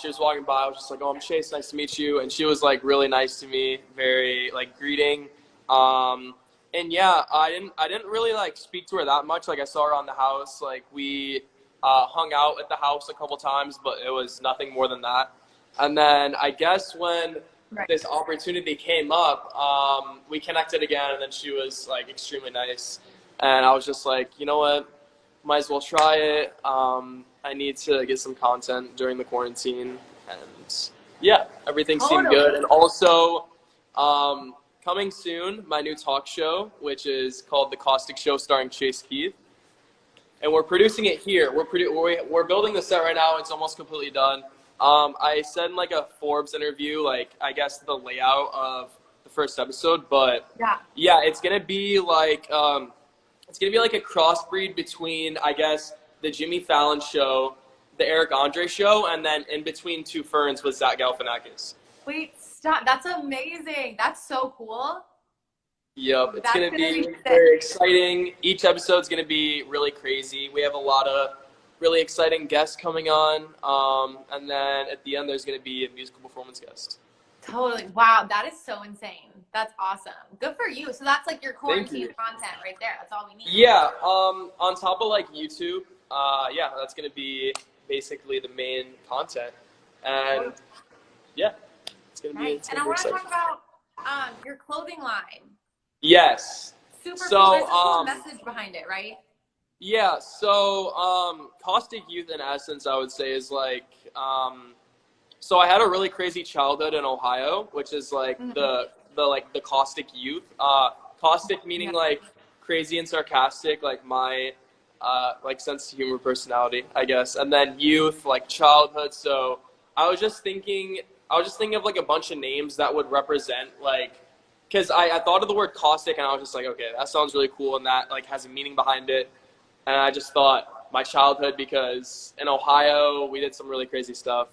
Speaker 7: she was walking by. I was just like, "Oh, I'm Chase. Nice to meet you." And she was like really nice to me, very like greeting. And yeah, I didn't really like speak to her that much. Like I saw her on the house. Like we hung out at the house a couple times, but it was nothing more than that. And then I guess when this opportunity came up, we connected again, and then she was like extremely nice. And I was just like, you know what, might as well try it. I need to get some content during the quarantine, and yeah, everything seemed good. And also, coming soon, my new talk show, which is called The Caustic Show, starring Chase Keith. And we're producing it here. We're building the set right now. It's almost completely done. I said in like a Forbes interview, like I guess the layout of the first episode, but yeah, it's gonna be like a crossbreed between, I guess, the Jimmy Fallon show, the Eric Andre show, and then in between two ferns with Zach Galifianakis.
Speaker 6: Wait, stop! That's amazing. That's so cool.
Speaker 7: Yep, it's gonna be very exciting. Each episode's gonna be really crazy. We have a lot of really exciting guests coming on, and then at the end there's gonna be a musical performance guest.
Speaker 6: Totally. Wow, that is so insane. That's awesome. Good for you. So that's like your quarantine content right there. That's all we need.
Speaker 7: Yeah. On top of like YouTube, yeah, that's gonna be basically the main content, and yeah, it's gonna be. It's gonna
Speaker 6: and I want to
Speaker 7: exciting.
Speaker 6: talk about your clothing line.
Speaker 7: Yes.
Speaker 6: Super
Speaker 7: so,
Speaker 6: cool. There's a cool message behind it, right?
Speaker 7: Yeah. So, Caustic Youth, in essence, I would say is like, so I had a really crazy childhood in Ohio, which is like the caustic youth. Caustic meaning like crazy and sarcastic, like my like sense of humor, personality, I guess. And then youth, like childhood. So I was just thinking of like a bunch of names that would represent like. Because I thought of the word caustic, and I was just like, okay, that sounds really cool, and that like has a meaning behind it. And I just thought my childhood, because in Ohio we did some really crazy stuff,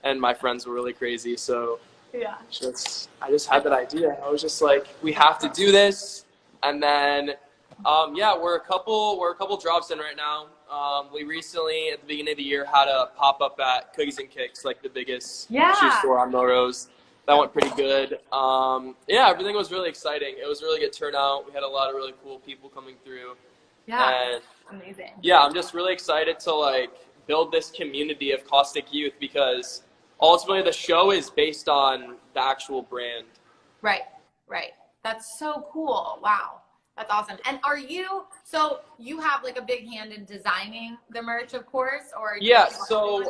Speaker 7: and my friends were really crazy. So I just had that idea. I was just like, we have to do this. And then yeah, we're a couple drops in right now. We recently at the beginning of the year had a pop up at Cookies and Kicks, like the biggest shoe store on Melrose. That went pretty good. Yeah, everything was really exciting. It was a really good turnout. We had a lot of really cool people coming through.
Speaker 6: Yeah,
Speaker 7: and
Speaker 6: amazing.
Speaker 7: Yeah, I'm just really excited to like build this community of Caustic Youth, because ultimately the show is based on the actual brand.
Speaker 6: Right. That's so cool. Wow. That's awesome. And so you have like a big hand in designing the merch, of course, or?
Speaker 7: Yeah, so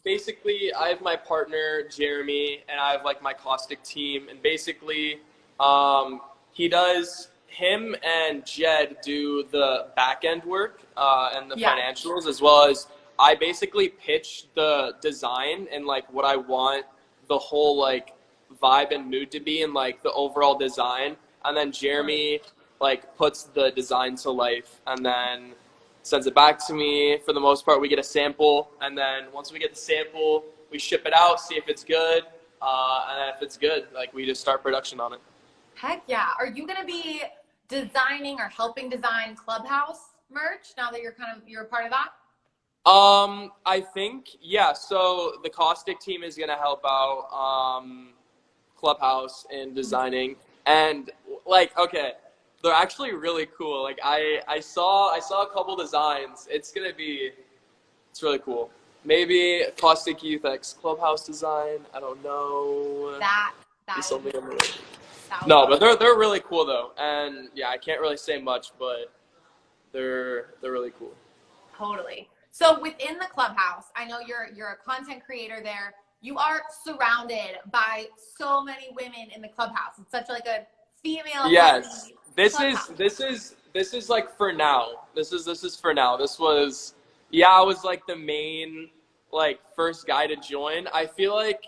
Speaker 7: basically I have my partner, Jeremy, and I have like my Caustic team, and basically him and Jed do the back end work and the financials, as well as I basically pitch the design and like what I want the whole like vibe and mood to be, and like the overall design. And then Jeremy like puts the design to life and then sends it back to me. For the most part, we get a sample, and then once we get the sample, we ship it out, see if it's good, and then if it's good, like we just start production on it.
Speaker 6: Heck yeah. Are you going to be designing or helping design Clubhouse merch now that you're a part of that?
Speaker 7: I think, yeah, so the Caustic team is going to help out Clubhouse in designing, and like, okay, they're actually really cool. Like I saw a couple designs. It's really cool. Maybe Caustic Youth X Clubhouse design. I don't know.
Speaker 6: That
Speaker 7: something. No, but they're really cool though. And yeah, I can't really say much, but they're really cool.
Speaker 6: Totally. So within the Clubhouse, I know you're a content creator there. You are surrounded by so many women in the Clubhouse. It's such like a female.
Speaker 7: Yes. This is like for now. This is for now. This was, I was like the main like first guy to join. I feel like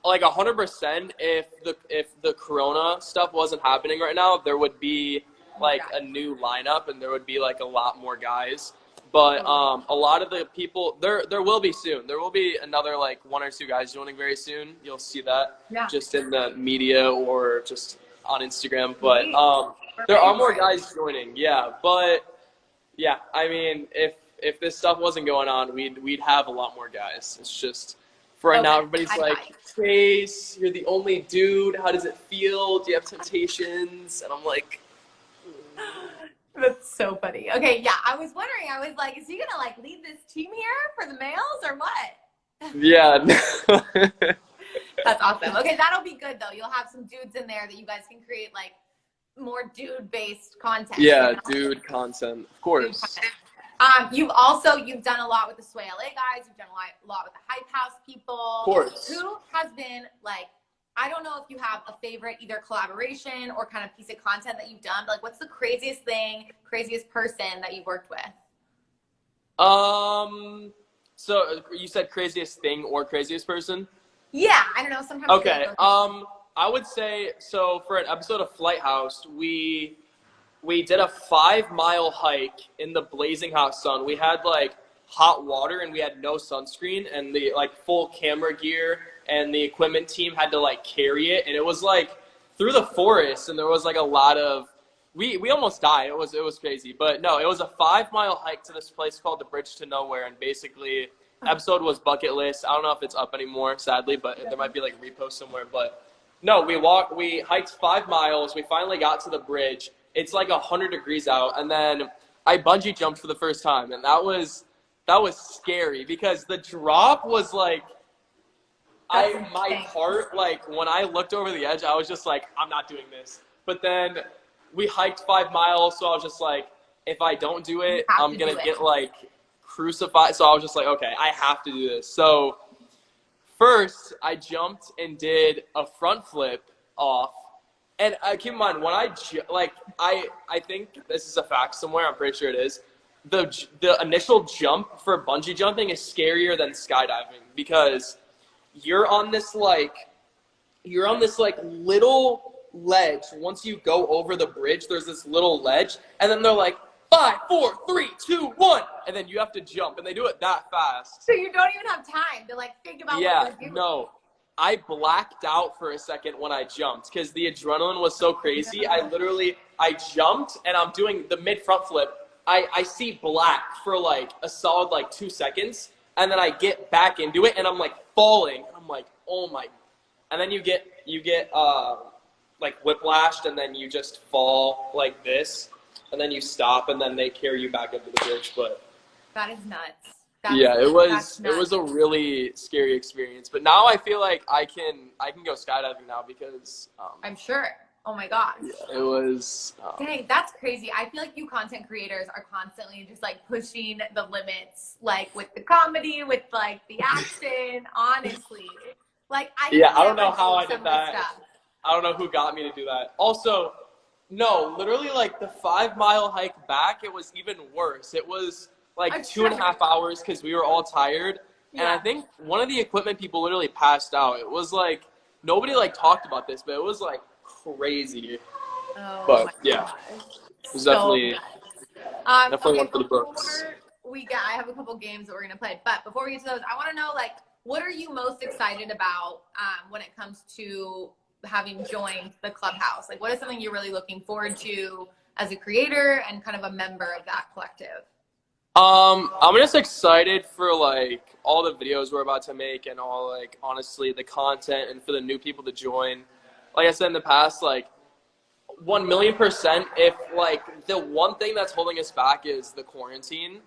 Speaker 7: 100% if the Corona stuff wasn't happening right now, there would be like a new lineup and there would be like a lot more guys. But a lot of the people there will be soon. There will be another like one or two guys joining very soon. You'll see that just in the media or just on Instagram. But there are more guys joining. Yeah, but yeah, I mean, if this stuff wasn't going on, we'd have a lot more guys. It's just for right now, everybody's like, Chase, you're the only dude. How does it feel? Do you have temptations? And I'm like,
Speaker 6: That's so funny. Okay, yeah, I was wondering. I was like, is he gonna like lead this team here for the males or what?
Speaker 7: Yeah.
Speaker 6: That's awesome. Okay, that'll be good though. You'll have some dudes in there that you guys can create like more dude-based content.
Speaker 7: Yeah, dude content. Of course.
Speaker 6: You've done a lot with the Sway LA guys. You've done a lot with the Hype House people.
Speaker 7: Of course.
Speaker 6: Who has been like, I don't know if you have a favorite either collaboration or kind of piece of content that you've done, but like what's the craziest thing, craziest person that you've worked with?
Speaker 7: So you said craziest thing or craziest person?
Speaker 6: Yeah, I don't know. Sometimes.
Speaker 7: Okay. I would say, so for an episode of Flight House, we did a 5-mile hike in the blazing hot sun. We had like hot water and we had no sunscreen, and the like full camera gear and the equipment team had to like carry it, and it was like through the forest, and there was like a lot of we almost died. It was crazy. But no, it was a 5-mile hike to this place called the Bridge to Nowhere, and basically episode was bucket list. I don't know if it's up anymore, sadly, but there might be like a repost somewhere. But no, we hiked 5 miles. We finally got to the bridge. It's like 100 degrees out, and then I bungee jumped for the first time, and that was scary because the drop was like my heart, like when I looked over the edge, I was just like, I'm not doing this. But then we hiked 5 miles, so I was just like, if I don't do it, I'm gonna get like crucified. So I was just like, okay, I have to do this. So first, I jumped and did a front flip off. And keep in mind, when I think this is a fact somewhere, I'm pretty sure it is, the initial jump for bungee jumping is scarier than skydiving because you're on this little ledge. Once you go over the bridge, there's this little ledge, and then they're like, 5, 4, 3, 2, 1, and then you have to jump, and they do it that fast.
Speaker 6: So you don't even have time to like think about what you're doing.
Speaker 7: No. I blacked out for a second when I jumped because the adrenaline was so crazy. I jumped and I'm doing the mid front flip. I see black for like a solid like 2 seconds, and then I get back into it and I'm like falling. I'm like, oh my. And then you get like whiplashed, and then you just fall like this, and then you stop, and then they carry you back into the bridge. But
Speaker 6: that is nuts.
Speaker 7: It was a really scary experience, but now I feel like I can go skydiving now because
Speaker 6: I'm sure. Oh my gosh.
Speaker 7: Yeah, it was.
Speaker 6: Dang, that's crazy. I feel like you content creators are constantly just like pushing the limits, like with the comedy, with like the action. Honestly, like I
Speaker 7: don't know how I did that. I don't know who got me to do that. Also, no, literally like the 5-mile hike back, it was even worse. It was like 2.5 hours because we were all tired. And I think one of the equipment people literally passed out. It was like, nobody like talked about this, but it was like crazy.
Speaker 6: Oh,
Speaker 7: but yeah, it was definitely one for the books.
Speaker 6: I have a couple games that we're going to play, but before we get to those, I want to know, like, what are you most excited about when it comes to having joined the Clubhouse? Like, what is something you're really looking forward to as a creator and kind of a member of that collective?
Speaker 7: I'm just excited for like all the videos we're about to make and all like honestly the content and for the new people to join. Like I said in the past, like 1,000,000%, if like the one thing that's holding us back is the quarantine.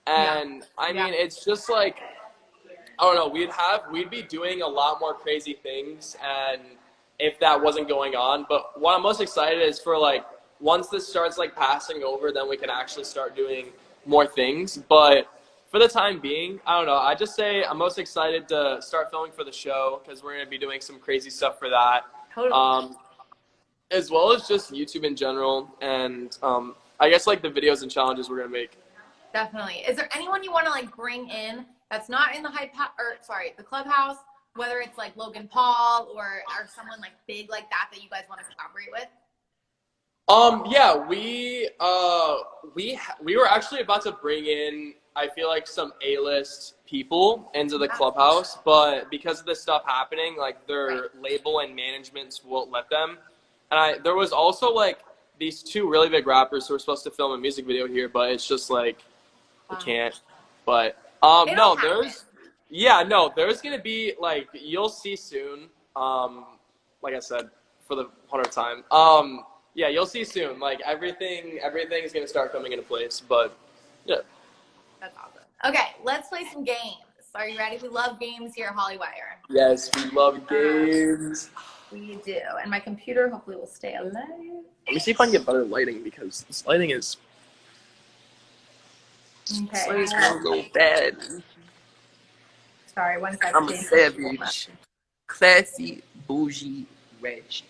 Speaker 7: And I mean, it's just like, I don't know, we'd be doing a lot more crazy things and if that wasn't going on. But what I'm most excited is for like, once this starts like passing over, then we can actually start doing more things. But for the time being, I don't know, I just say I'm most excited to start filming for the show because we're going to be doing some crazy stuff for that.
Speaker 6: Totally.
Speaker 7: As well as just YouTube in general, and I guess like the videos and challenges we're going to make.
Speaker 6: Definitely. Is there anyone you want to like bring in that's not in the the Clubhouse, whether it's like Logan Paul or someone like big like that you guys want to collaborate with?
Speaker 7: Yeah, we were actually about to bring in, I feel like, some A-list people into the Clubhouse, but because of this stuff happening, like their label and management won't let them. And there was also like these 2 really big rappers who were supposed to film a music video here, but it's just like we can't. But there's gonna be like, you'll see soon. Like I said for the 100th time. yeah, you'll see soon. Like everything's gonna start coming into place. But yeah.
Speaker 6: That's awesome. Okay, let's play some games. Are you ready? We love games here at Hollywire.
Speaker 7: Yes, we love games.
Speaker 6: We do. And my computer hopefully will stay alive.
Speaker 7: Let me see if I can get better lighting because this lighting is
Speaker 6: Okay.
Speaker 7: a little bad.
Speaker 6: Sorry, one second.
Speaker 7: I'm a savage, classy, bougie, rich.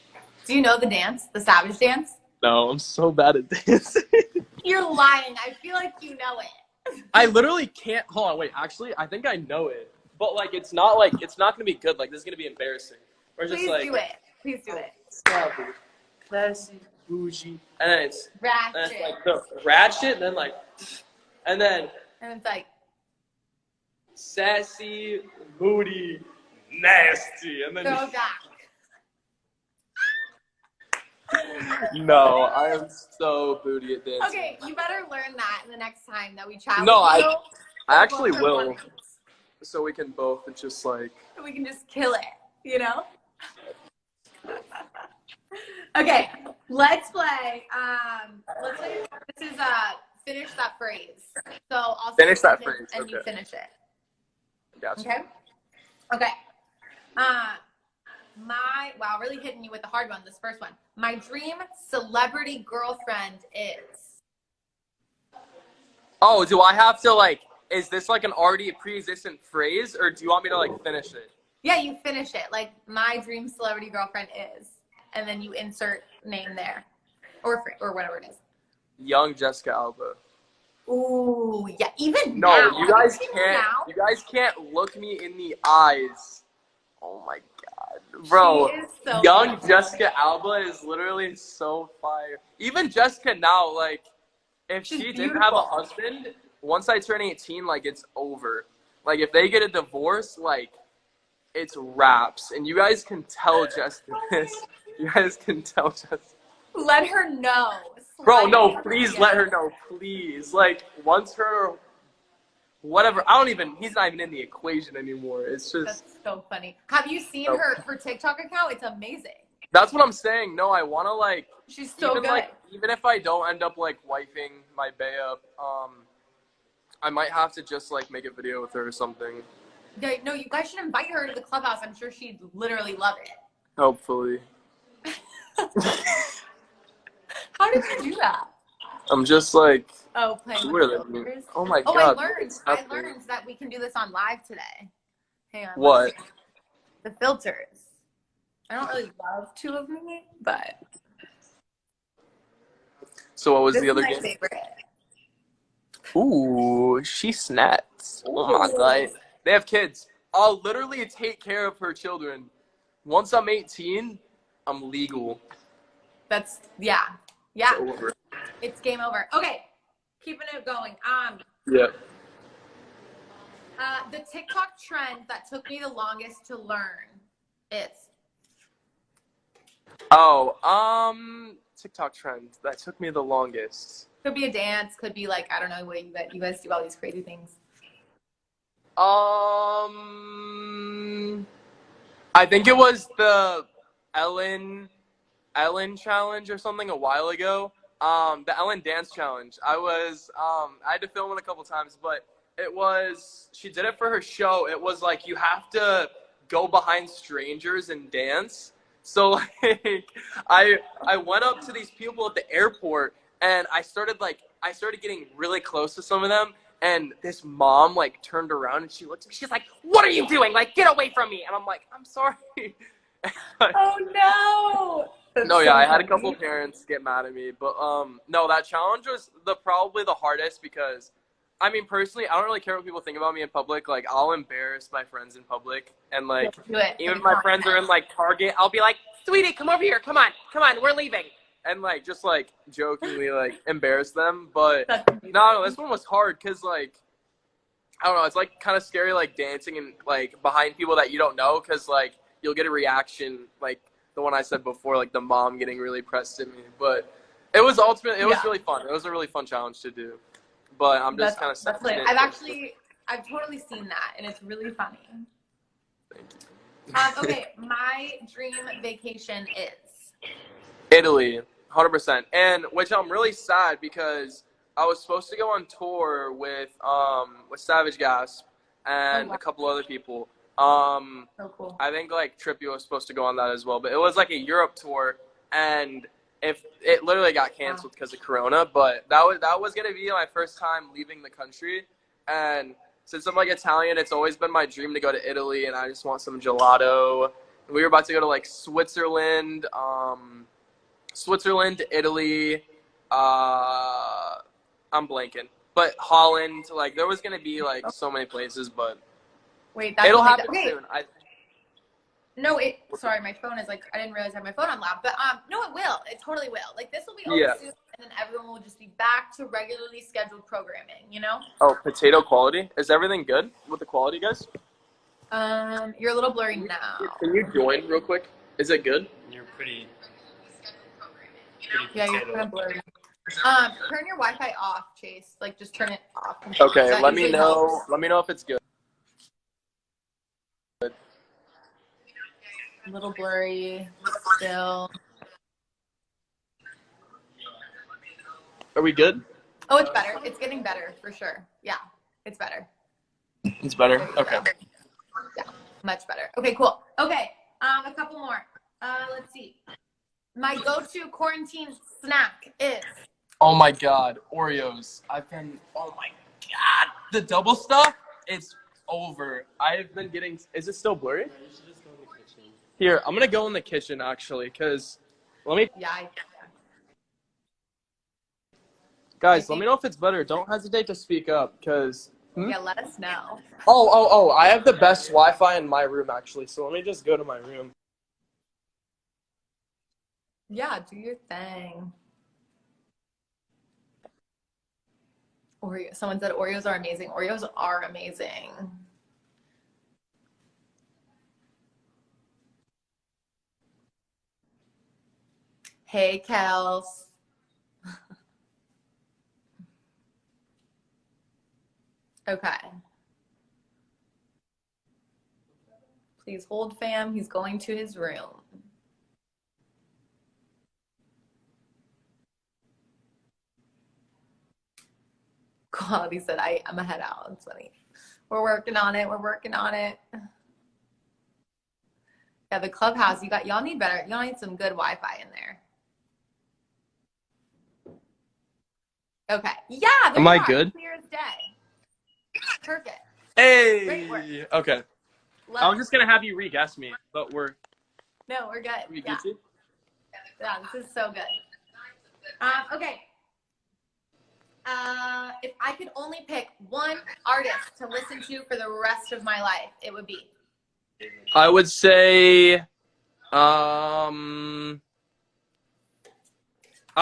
Speaker 6: Do you know the dance? The Savage dance?
Speaker 7: No, I'm so bad at this.
Speaker 6: You're lying. I feel like you know it.
Speaker 7: I literally can't. Hold on, wait. Actually, I think I know it, but like, it's not gonna be good. Like, this is gonna be embarrassing. Or just
Speaker 6: Please
Speaker 7: like,
Speaker 6: do it. Please do it.
Speaker 7: savage, classy, bougie, and then it's
Speaker 6: Ratchet.
Speaker 7: like the ratchet, then like, and then
Speaker 6: And it's like,
Speaker 7: sassy, moody, nasty, and then
Speaker 6: go back.
Speaker 7: no, I am so booty at dancing.
Speaker 6: Okay, you better learn that the next time that we chat.
Speaker 7: No,
Speaker 6: with you.
Speaker 7: I actually
Speaker 6: Both are
Speaker 7: will.
Speaker 6: warnings.
Speaker 7: So we can both just like.
Speaker 6: So we can just kill it, you know? Okay, let's play. Let's play. This is finish that phrase. So I'll say
Speaker 7: Finish that
Speaker 6: something
Speaker 7: phrase,
Speaker 6: and you
Speaker 7: okay.
Speaker 6: finish it.
Speaker 7: Gotcha.
Speaker 6: Okay. Okay. Wow, really hitting you with the hard one. This first one. My dream celebrity girlfriend is.
Speaker 7: Oh, do I have to like? Is this like an already pre-existent phrase, or do you want me to like finish it?
Speaker 6: Yeah, you finish it. Like my dream celebrity girlfriend is, and then you insert name there, or whatever it is.
Speaker 7: Young Jessica Alba.
Speaker 6: Ooh, yeah. Even
Speaker 7: No,
Speaker 6: now.
Speaker 7: you guys
Speaker 6: Even
Speaker 7: can't.
Speaker 6: now,
Speaker 7: You guys can't look me in the eyes. Oh my god, bro!
Speaker 6: she is so
Speaker 7: Young
Speaker 6: beautiful.
Speaker 7: Jessica Alba is literally so fire. Even Jessica now, like, if
Speaker 6: She's
Speaker 7: she didn't have a
Speaker 6: beautiful.
Speaker 7: husband, once I turn 18, like, it's over. Like, if they get a divorce, like, it's wraps. And you guys can tell Jessica this. You guys can tell Jessica.
Speaker 6: Let her know.
Speaker 7: Bro,
Speaker 6: Slide
Speaker 7: no,
Speaker 6: her
Speaker 7: please
Speaker 6: DM.
Speaker 7: let her know, please. Like, once her, whatever, he's not even in the equation anymore. It's just,
Speaker 6: That's so funny. Have you seen
Speaker 7: Nope.
Speaker 6: her TikTok account? It's amazing.
Speaker 7: that's what I'm saying. No, I want to, like,
Speaker 6: She's so
Speaker 7: even,
Speaker 6: good.
Speaker 7: like, even if I don't end up, like, wifing my bae up, I might have to just, like, make a video with her or something.
Speaker 6: Yeah, no, you guys should invite her to the clubhouse. I'm sure she'd literally love it.
Speaker 7: Hopefully.
Speaker 6: How did you do that?
Speaker 7: I'm just, like,
Speaker 6: Oh, playing
Speaker 7: where
Speaker 6: with
Speaker 7: are
Speaker 6: the
Speaker 7: they?
Speaker 6: filters?
Speaker 7: Oh, my
Speaker 6: Oh,
Speaker 7: God.
Speaker 6: I
Speaker 7: what's
Speaker 6: learned
Speaker 7: happening?
Speaker 6: that we can do this on live today. Hang on.
Speaker 7: What?
Speaker 6: let's see. The filters. I don't really love two of me, but
Speaker 7: So what was
Speaker 6: this
Speaker 7: the other
Speaker 6: is my
Speaker 7: game?
Speaker 6: favorite.
Speaker 7: Ooh, she snaps. Oh my god. They have kids. I'll literally take care of her children. Once I'm 18, I'm legal.
Speaker 6: That's yeah. Yeah.
Speaker 7: It's over.
Speaker 6: It's game over. Okay. Keeping it going.
Speaker 7: Yeah.
Speaker 6: The TikTok trend that took me the longest to learn is.
Speaker 7: Oh, TikTok trend that took me the longest.
Speaker 6: Could be a dance, could be like, I don't know, what you guys do all these crazy things.
Speaker 7: I think it was the Ellen challenge or something a while ago. The Ellen dance challenge. I had to film it a couple times, but she did it for her show. It was like you have to go behind strangers and dance. So like I went up to these people at the airport and I started getting really close to some of them, and this mom like turned around and she looked at me. She's like, "What are you doing? Like, get away from me!" And I'm like, "I'm sorry."
Speaker 6: Oh no!
Speaker 7: No, yeah, I had a couple parents get mad at me, but no, that challenge was probably the hardest because, I mean, personally, I don't really care what people think about me in public. Like, I'll embarrass my friends in public, and like,
Speaker 6: Do it.
Speaker 7: even if my friends are in like Target, I'll be like, "Sweetie, come over here, come on, we're leaving," and like just like jokingly like embarrass them. But no, this one was hard because like, I don't know, it's like kind of scary like dancing and like behind people that you don't know because like you'll get a reaction like the one I said before, like the mom getting really pressed at me. But it was really fun. It was a really fun challenge to do. But I'm just kind of
Speaker 6: that's lit. I've totally seen that, and it's really funny.
Speaker 7: Thank you.
Speaker 6: Okay, my dream vacation is
Speaker 7: Italy. 100%. And which I'm really sad because I was supposed to go on tour with Savage Gas and a couple other people.
Speaker 6: So cool.
Speaker 7: I think like Trippy was supposed to go on that as well, but it was like a Europe tour, and if it literally got canceled because of Corona. But that was gonna be my first time leaving the country, and since I'm like Italian, it's always been my dream to go to Italy, and I just want some gelato. We were about to go to like Switzerland, Italy. I'm blanking, but Holland. Like there was gonna be like so many places, but
Speaker 6: Wait, that's
Speaker 7: it'll happen
Speaker 6: okay.
Speaker 7: soon.
Speaker 6: No, sorry, my phone is like, I didn't realize I had my phone on loud, but no, it will. It totally will. Like this will be over soon, and then everyone will just be back to regularly scheduled programming, you know?
Speaker 7: Oh, potato quality. Is everything good with the quality, guys?
Speaker 6: You're a little blurry now.
Speaker 7: Can you join real quick? Is it good?
Speaker 8: You're pretty
Speaker 6: Yeah, you're
Speaker 8: potato.
Speaker 6: kind of blurry. Turn your Wi-Fi off, Chase. Like just turn it off.
Speaker 7: Okay,
Speaker 6: That
Speaker 7: let me
Speaker 6: usually
Speaker 7: know.
Speaker 6: helps.
Speaker 7: Let me know if it's good.
Speaker 6: A little blurry still.
Speaker 7: Are we good?
Speaker 6: Oh, it's better. It's getting better for sure. Yeah, it's better.
Speaker 7: It's better. Okay.
Speaker 6: Yeah, much better. Okay, cool. Okay, a couple more. Let's see. My go-to quarantine snack is.
Speaker 7: Oh my God, Oreos. Oh my God, the double stuff. It's over. I've been getting. Is it still blurry?
Speaker 8: You should just go in the kitchen.
Speaker 7: Here, I'm gonna go in the kitchen actually, cause let me.
Speaker 6: Yeah.
Speaker 7: Guys, let me know if it's better. Don't hesitate to speak up, cause.
Speaker 6: Yeah, let us know.
Speaker 7: Oh! I have the best Wi-Fi in my room actually, so let me just go to my room.
Speaker 6: Yeah, do your thing. Oreo. Someone said Oreos are amazing. Oreos are amazing. Hey, Kels. Okay. Please hold, fam. He's going to his room. Quality said, I'm a head out. It's funny. We're working on it. We're working on it. Yeah, the clubhouse. Y'all need better. Y'all need some good Wi-Fi in there. Okay. Yeah. There
Speaker 7: Am
Speaker 6: you
Speaker 7: I
Speaker 6: are.
Speaker 7: good?
Speaker 6: Clear as day. Perfect.
Speaker 7: Hey.
Speaker 6: Great work.
Speaker 7: Okay.
Speaker 6: Love
Speaker 7: I was
Speaker 6: it.
Speaker 7: just gonna have you re-guess me, but we're
Speaker 6: No, we're good.
Speaker 7: we
Speaker 6: Yeah.
Speaker 7: Gucci?
Speaker 6: Yeah, this is so good. Okay. If I could only pick one artist to listen to for the rest of my life, it would be.
Speaker 7: I would say, I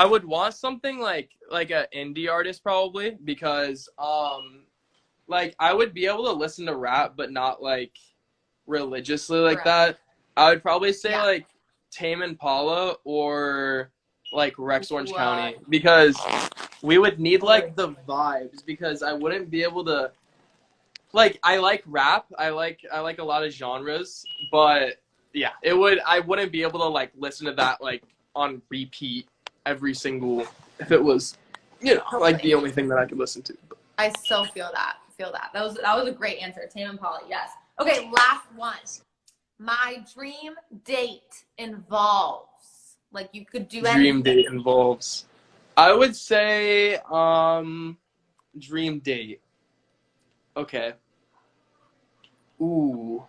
Speaker 7: would want something like an indie artist probably because like I would be able to listen to rap but not like religiously like that. I would probably say like Tame Impala or like Rex Orange County because we would need like the vibes because I wouldn't be able to like I like rap. I like a lot of genres, but yeah, I wouldn't be able to like listen to that like on repeat every single if it was like the only thing that I could listen to.
Speaker 6: I so feel that. That was a great answer. Tame Impala, yes. Okay, last one. My dream date involves like you could do anything.
Speaker 7: Dream date involves. I would say dream date. Okay. Ooh.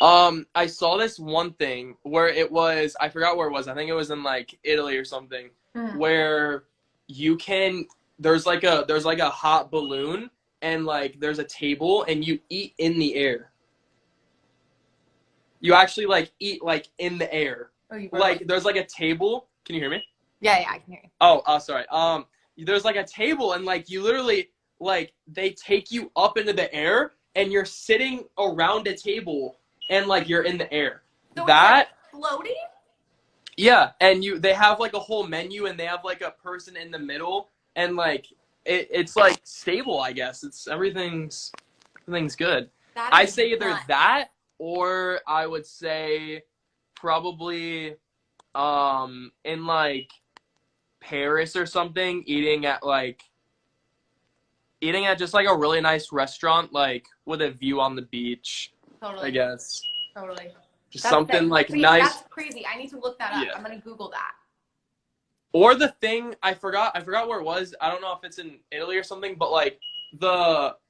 Speaker 7: I saw this one thing where it was I forgot where it was. I think it was in like Italy or something where you can there's like a hot balloon and like there's a table and you eat in the air. You actually like eat like in the air. Like there's like a table. Can you hear me?
Speaker 6: Yeah, I can hear you.
Speaker 7: Oh, sorry. There's like a table and like you literally like they take you up into the air and you're sitting around a table and like you're in the air.
Speaker 6: So
Speaker 7: that
Speaker 6: it's like floating?
Speaker 7: Yeah, and they have like a whole menu and they have like a person in the middle and like it's like stable, I guess. It's everything's good. I say either that or I would say probably in like Paris or something, eating at just like a really nice restaurant, like with a view on the beach,
Speaker 6: Totally.
Speaker 7: I guess.
Speaker 6: Totally.
Speaker 7: Just
Speaker 6: That's
Speaker 7: something
Speaker 6: it.
Speaker 7: like
Speaker 6: Wait,
Speaker 7: nice.
Speaker 6: That's crazy. I need to look that up.
Speaker 7: Yeah.
Speaker 6: I'm gonna Google that.
Speaker 7: Or the thing I forgot where it was. I don't know if it's in Italy or something, but like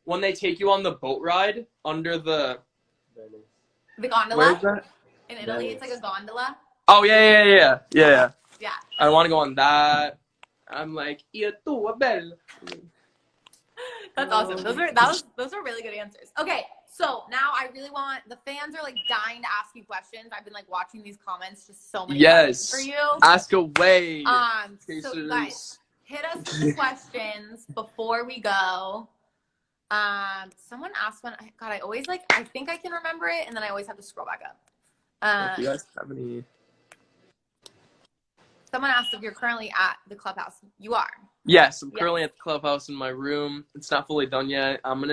Speaker 7: when they take you on the boat ride under the
Speaker 6: The gondola?
Speaker 7: Where is that?
Speaker 6: In Italy, it's like a gondola.
Speaker 7: Oh yeah.
Speaker 6: Yeah.
Speaker 7: I want to go on that. I'm like, io tua bella.
Speaker 6: That's awesome. Those are really good answers. Okay, so now I really want the fans are like dying to ask you questions. I've been like watching these comments, just so many questions for you.
Speaker 7: Ask away.
Speaker 6: So you guys, hit us with the questions before we go. Someone asked one. God, I think I can remember it, and then I always have to scroll back up.
Speaker 7: Do you guys have any?
Speaker 6: Someone asked if you're currently at the clubhouse. You are.
Speaker 7: Yes, I'm currently at the clubhouse in my room. It's not fully done yet. I'm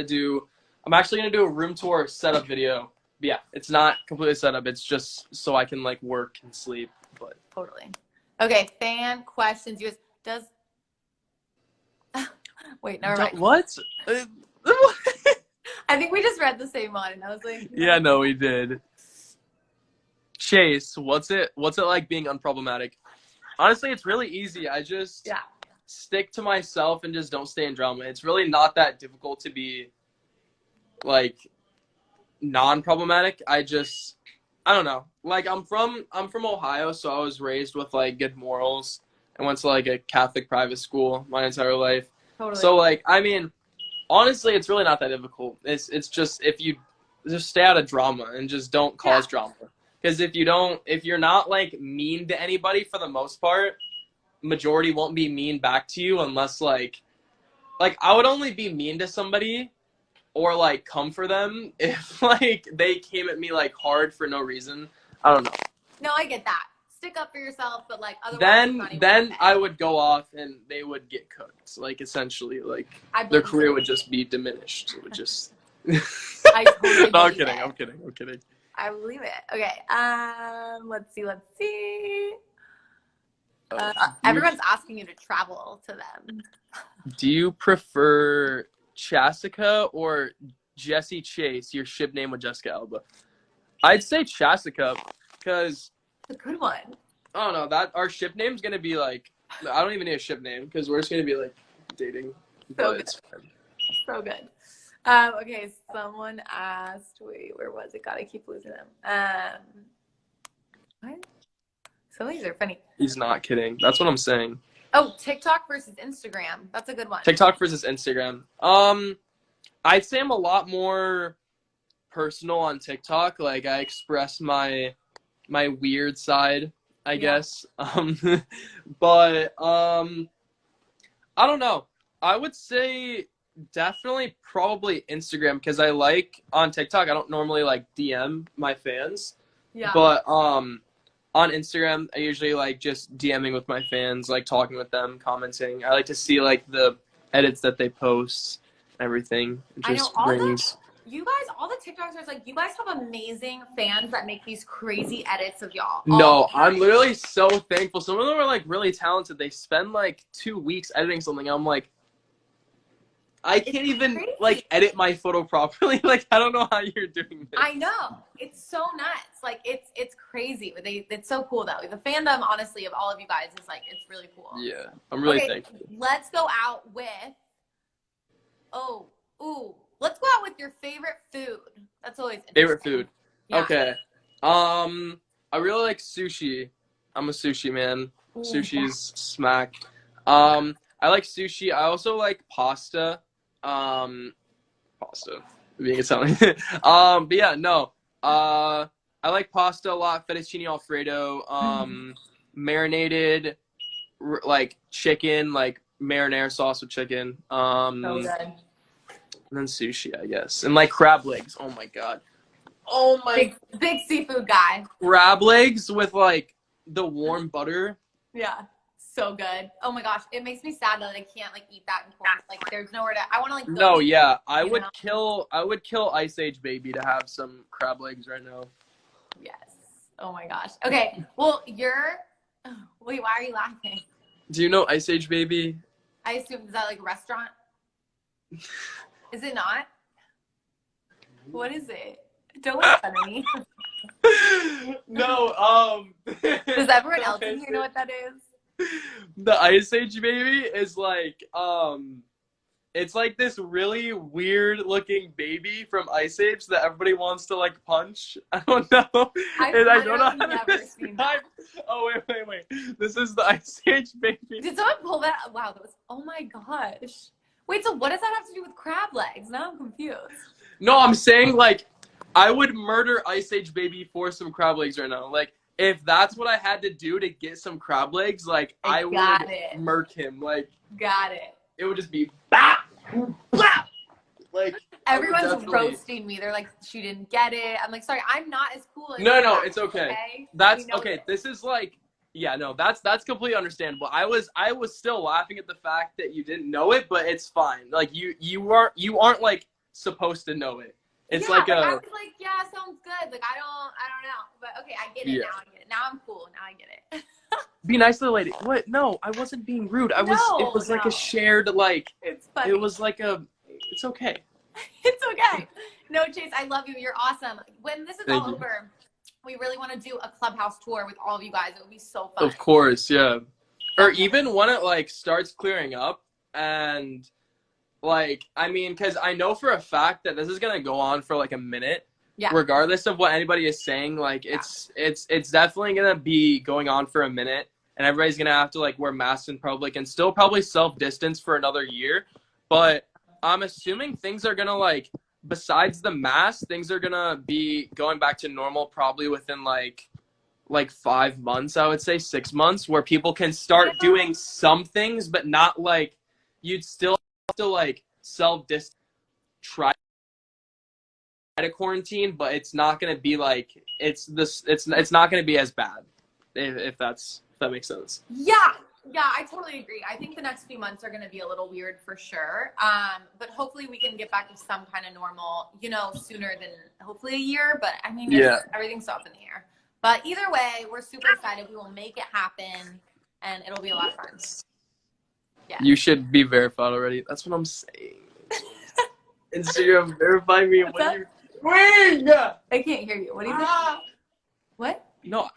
Speaker 7: actually gonna do a room tour setup video. But yeah, it's not completely set up. It's just so I can like work and sleep. But
Speaker 6: Totally. Okay, fan questions. You guys, wait, never mind.
Speaker 7: What?
Speaker 6: I think we just read the same one, and I was like,
Speaker 7: Yeah, no, we did. Chase, what's it like being unproblematic? Honestly, it's really easy. I just stick to myself and just don't stay in drama. It's really not that difficult to be like non-problematic. I don't know. Like I'm from Ohio, so I was raised with like good morals. I went to like a Catholic private school my entire life.
Speaker 6: Totally.
Speaker 7: So like, I mean, honestly, it's really not that difficult. It's just if you just stay out of drama and just don't cause drama. Because if you're not like mean to anybody for the most part, majority won't be mean back to you unless like I would only be mean to somebody or like come for them if like they came at me like hard for no reason. I don't know.
Speaker 6: No, I get that. Stick up for yourself, but like otherwise.
Speaker 7: Then I would go off and they would get cooked. Like essentially, like their career would just be diminished. It would just.
Speaker 6: I totally
Speaker 7: No, I'm
Speaker 6: believe
Speaker 7: kidding.
Speaker 6: it.
Speaker 7: I'm kidding.
Speaker 6: I believe it. Okay. Let's see. Everyone's asking you to travel to them.
Speaker 7: Do you prefer Chasica or Jesse Chase? Your ship name with Jessica Alba. I'd say Chasica because
Speaker 6: It's a good one.
Speaker 7: I don't know that our ship name's gonna be like I don't even need a ship name because we're just gonna be like dating.
Speaker 6: So
Speaker 7: But it's fine.
Speaker 6: So good. Okay, someone asked, wait, where was it? God, I keep losing them. What? Some of these are funny.
Speaker 7: He's not kidding. That's what I'm saying.
Speaker 6: Oh, TikTok versus Instagram. That's a good one.
Speaker 7: TikTok versus Instagram. I'd say I'm a lot more personal on TikTok. Like I express my weird side, I guess. But I don't know. I would say definitely probably Instagram because I like on TikTok I don't normally like DM my fans.
Speaker 6: Yeah.
Speaker 7: But on Instagram I usually like just DMing with my fans, like talking with them, commenting. I like to see like the edits that they post, everything. It just brings
Speaker 6: you guys, all the TikTokers, like you guys have amazing fans that make these crazy edits of y'all.
Speaker 7: No, I'm literally so thankful. Some of them are like really talented. They spend like 2 weeks editing something. I'm like I can't even crazy. Like edit my photo properly. Like I don't know how you're doing this.
Speaker 6: I know. It's so nuts. Like it's crazy. But it's so cool though. The fandom, honestly, of all of you guys is like it's really cool.
Speaker 7: Yeah. I'm really thankful.
Speaker 6: Let's go out with let's go out with your favorite food. That's always interesting.
Speaker 7: Favorite food. Yeah. Okay. I really like sushi. I'm a sushi man. Ooh, Sushi's smack. I like sushi. I also like pasta. Pasta. Being Italian. But yeah, no. I like pasta a lot. Fettuccine Alfredo. Marinated, like chicken, like marinara sauce with chicken.
Speaker 6: So good.
Speaker 7: And then sushi, I guess, and like crab legs. Oh my god. Oh my.
Speaker 6: Big seafood guy.
Speaker 7: Crab legs with like the warm butter.
Speaker 6: Yeah. So good. Oh my gosh. It makes me sad that I can't like eat that in Florida. Like there's nowhere to I wanna like
Speaker 7: No, yeah. I would kill Ice Age Baby to have some crab legs right now.
Speaker 6: Yes. Oh my gosh. Okay. Well, you're Wait, why are you laughing?
Speaker 7: Do you know Ice Age Baby?
Speaker 6: I assume, is that like a restaurant? Is it not? What is it? Don't make fun of me.
Speaker 7: No,
Speaker 6: Does everyone else in here know what that is?
Speaker 7: The Ice Age Baby is like, it's like this really weird looking baby from Ice Age that everybody wants to like punch. I don't know.
Speaker 6: I've
Speaker 7: And I don't know
Speaker 6: literally
Speaker 7: how to
Speaker 6: never seen that.
Speaker 7: describe. Oh, wait. This is the Ice Age Baby.
Speaker 6: Did someone pull that? Wow, that was, oh my gosh. Wait, so what does that have to do with crab legs? Now I'm confused.
Speaker 7: No, I'm saying like, I would murder Ice Age Baby for some crab legs right now. Like, if that's what I had to do to get some crab legs, like, I would murk him. Like,
Speaker 6: Got it.
Speaker 7: it would just be bap, bap. Like,
Speaker 6: Everyone's
Speaker 7: definitely-
Speaker 6: roasting me. They're like, she didn't get it. I'm like, sorry, I'm not as cool as
Speaker 7: No,
Speaker 6: you.
Speaker 7: it's okay.
Speaker 6: Okay?
Speaker 7: That's
Speaker 6: We know
Speaker 7: okay.
Speaker 6: this.
Speaker 7: This is like, yeah, no, that's completely understandable. I was still laughing at the fact that you didn't know it, but it's fine. Like you aren't like supposed to know it. It's
Speaker 6: yeah,
Speaker 7: like
Speaker 6: I
Speaker 7: a
Speaker 6: was like, yeah, sounds good. Like I don't know, but okay, I get it
Speaker 7: Yeah.
Speaker 6: now. I get it. Now I'm cool. Now I get it.
Speaker 7: be nice to the lady. What? No, I wasn't being rude. It was like
Speaker 6: No.
Speaker 7: a shared like.
Speaker 6: It's funny.
Speaker 7: It was like a. It's okay.
Speaker 6: It's okay. No, Chase, I love you. You're awesome. When this is
Speaker 7: Thank
Speaker 6: all
Speaker 7: you.
Speaker 6: over, we really want to do a clubhouse tour with all of you guys. It would be so fun.
Speaker 7: Of course, yeah. Or even when it like starts clearing up and like I mean, because I know for a fact that this is gonna go on for like a minute.
Speaker 6: Yeah.
Speaker 7: Regardless of what anybody is saying, like it's definitely gonna be going on for a minute, and everybody's gonna have to like wear masks in public and still probably self-distance for another year. But I'm assuming things are gonna like, besides the mask, things are gonna be going back to normal probably within like 5 months, I would say 6 months, where people can start doing some things, but not like you'd still have to like self-distance, try to quarantine, but it's not gonna be like it's not gonna be as bad if that makes sense.
Speaker 6: Yeah, I totally agree. I think the next few months are going to be a little weird for sure. But hopefully we can get back to some kind of normal, sooner than hopefully a year. But I mean, everything's up in the air. But either way, we're super excited. We will make it happen, and it'll be a lot of fun. Yeah.
Speaker 7: You should be verified already. That's what I'm saying. Instagram, verify me.
Speaker 6: What's
Speaker 7: What
Speaker 6: up?
Speaker 7: are you doing?
Speaker 6: I can't hear you. What do you think? What?
Speaker 7: No.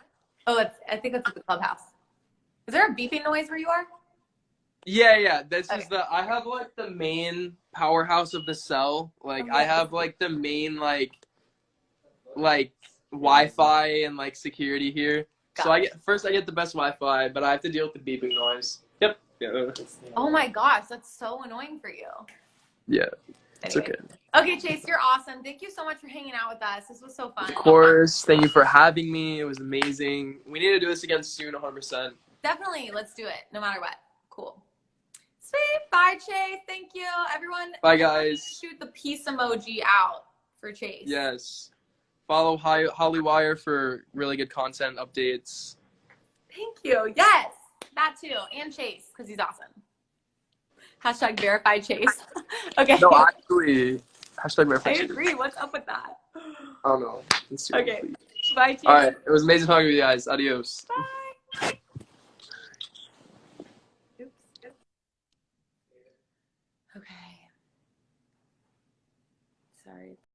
Speaker 6: Oh, I think that's at the clubhouse. Is there a beeping noise where you are?
Speaker 7: Yeah. This
Speaker 6: Okay.
Speaker 7: is I have like the main powerhouse of the cell. Like I have like the main like Wi-Fi and like security here. So I get the best Wi-Fi, but I have to deal with the beeping noise. Yep. Yeah.
Speaker 6: Oh my gosh, that's so annoying for you.
Speaker 7: Yeah. It's
Speaker 6: Anyway.
Speaker 7: okay.
Speaker 6: Okay, Chase, you're awesome. Thank you so much for hanging out with us. This was so fun.
Speaker 7: Of course. Thank you for having me. It was amazing. We need to do this again soon, 100%.
Speaker 6: Definitely. Let's do it, no matter what. Cool. Sweet. Bye, Chase. Thank you. Everyone.
Speaker 7: Bye, guys.
Speaker 6: Shoot the peace emoji out for Chase.
Speaker 7: Yes. Follow Hollywire for really good content updates.
Speaker 6: Thank you. Yes. That too. And Chase, because he's awesome. Hashtag verify Chase. Okay.
Speaker 7: No, actually, hashtag verify.
Speaker 6: I agree. What's up with that?
Speaker 7: I don't know.
Speaker 6: Okay. Bye, Chase.
Speaker 7: All right. It was amazing talking to you guys. Adios.
Speaker 6: Bye. Oops. Okay. Sorry.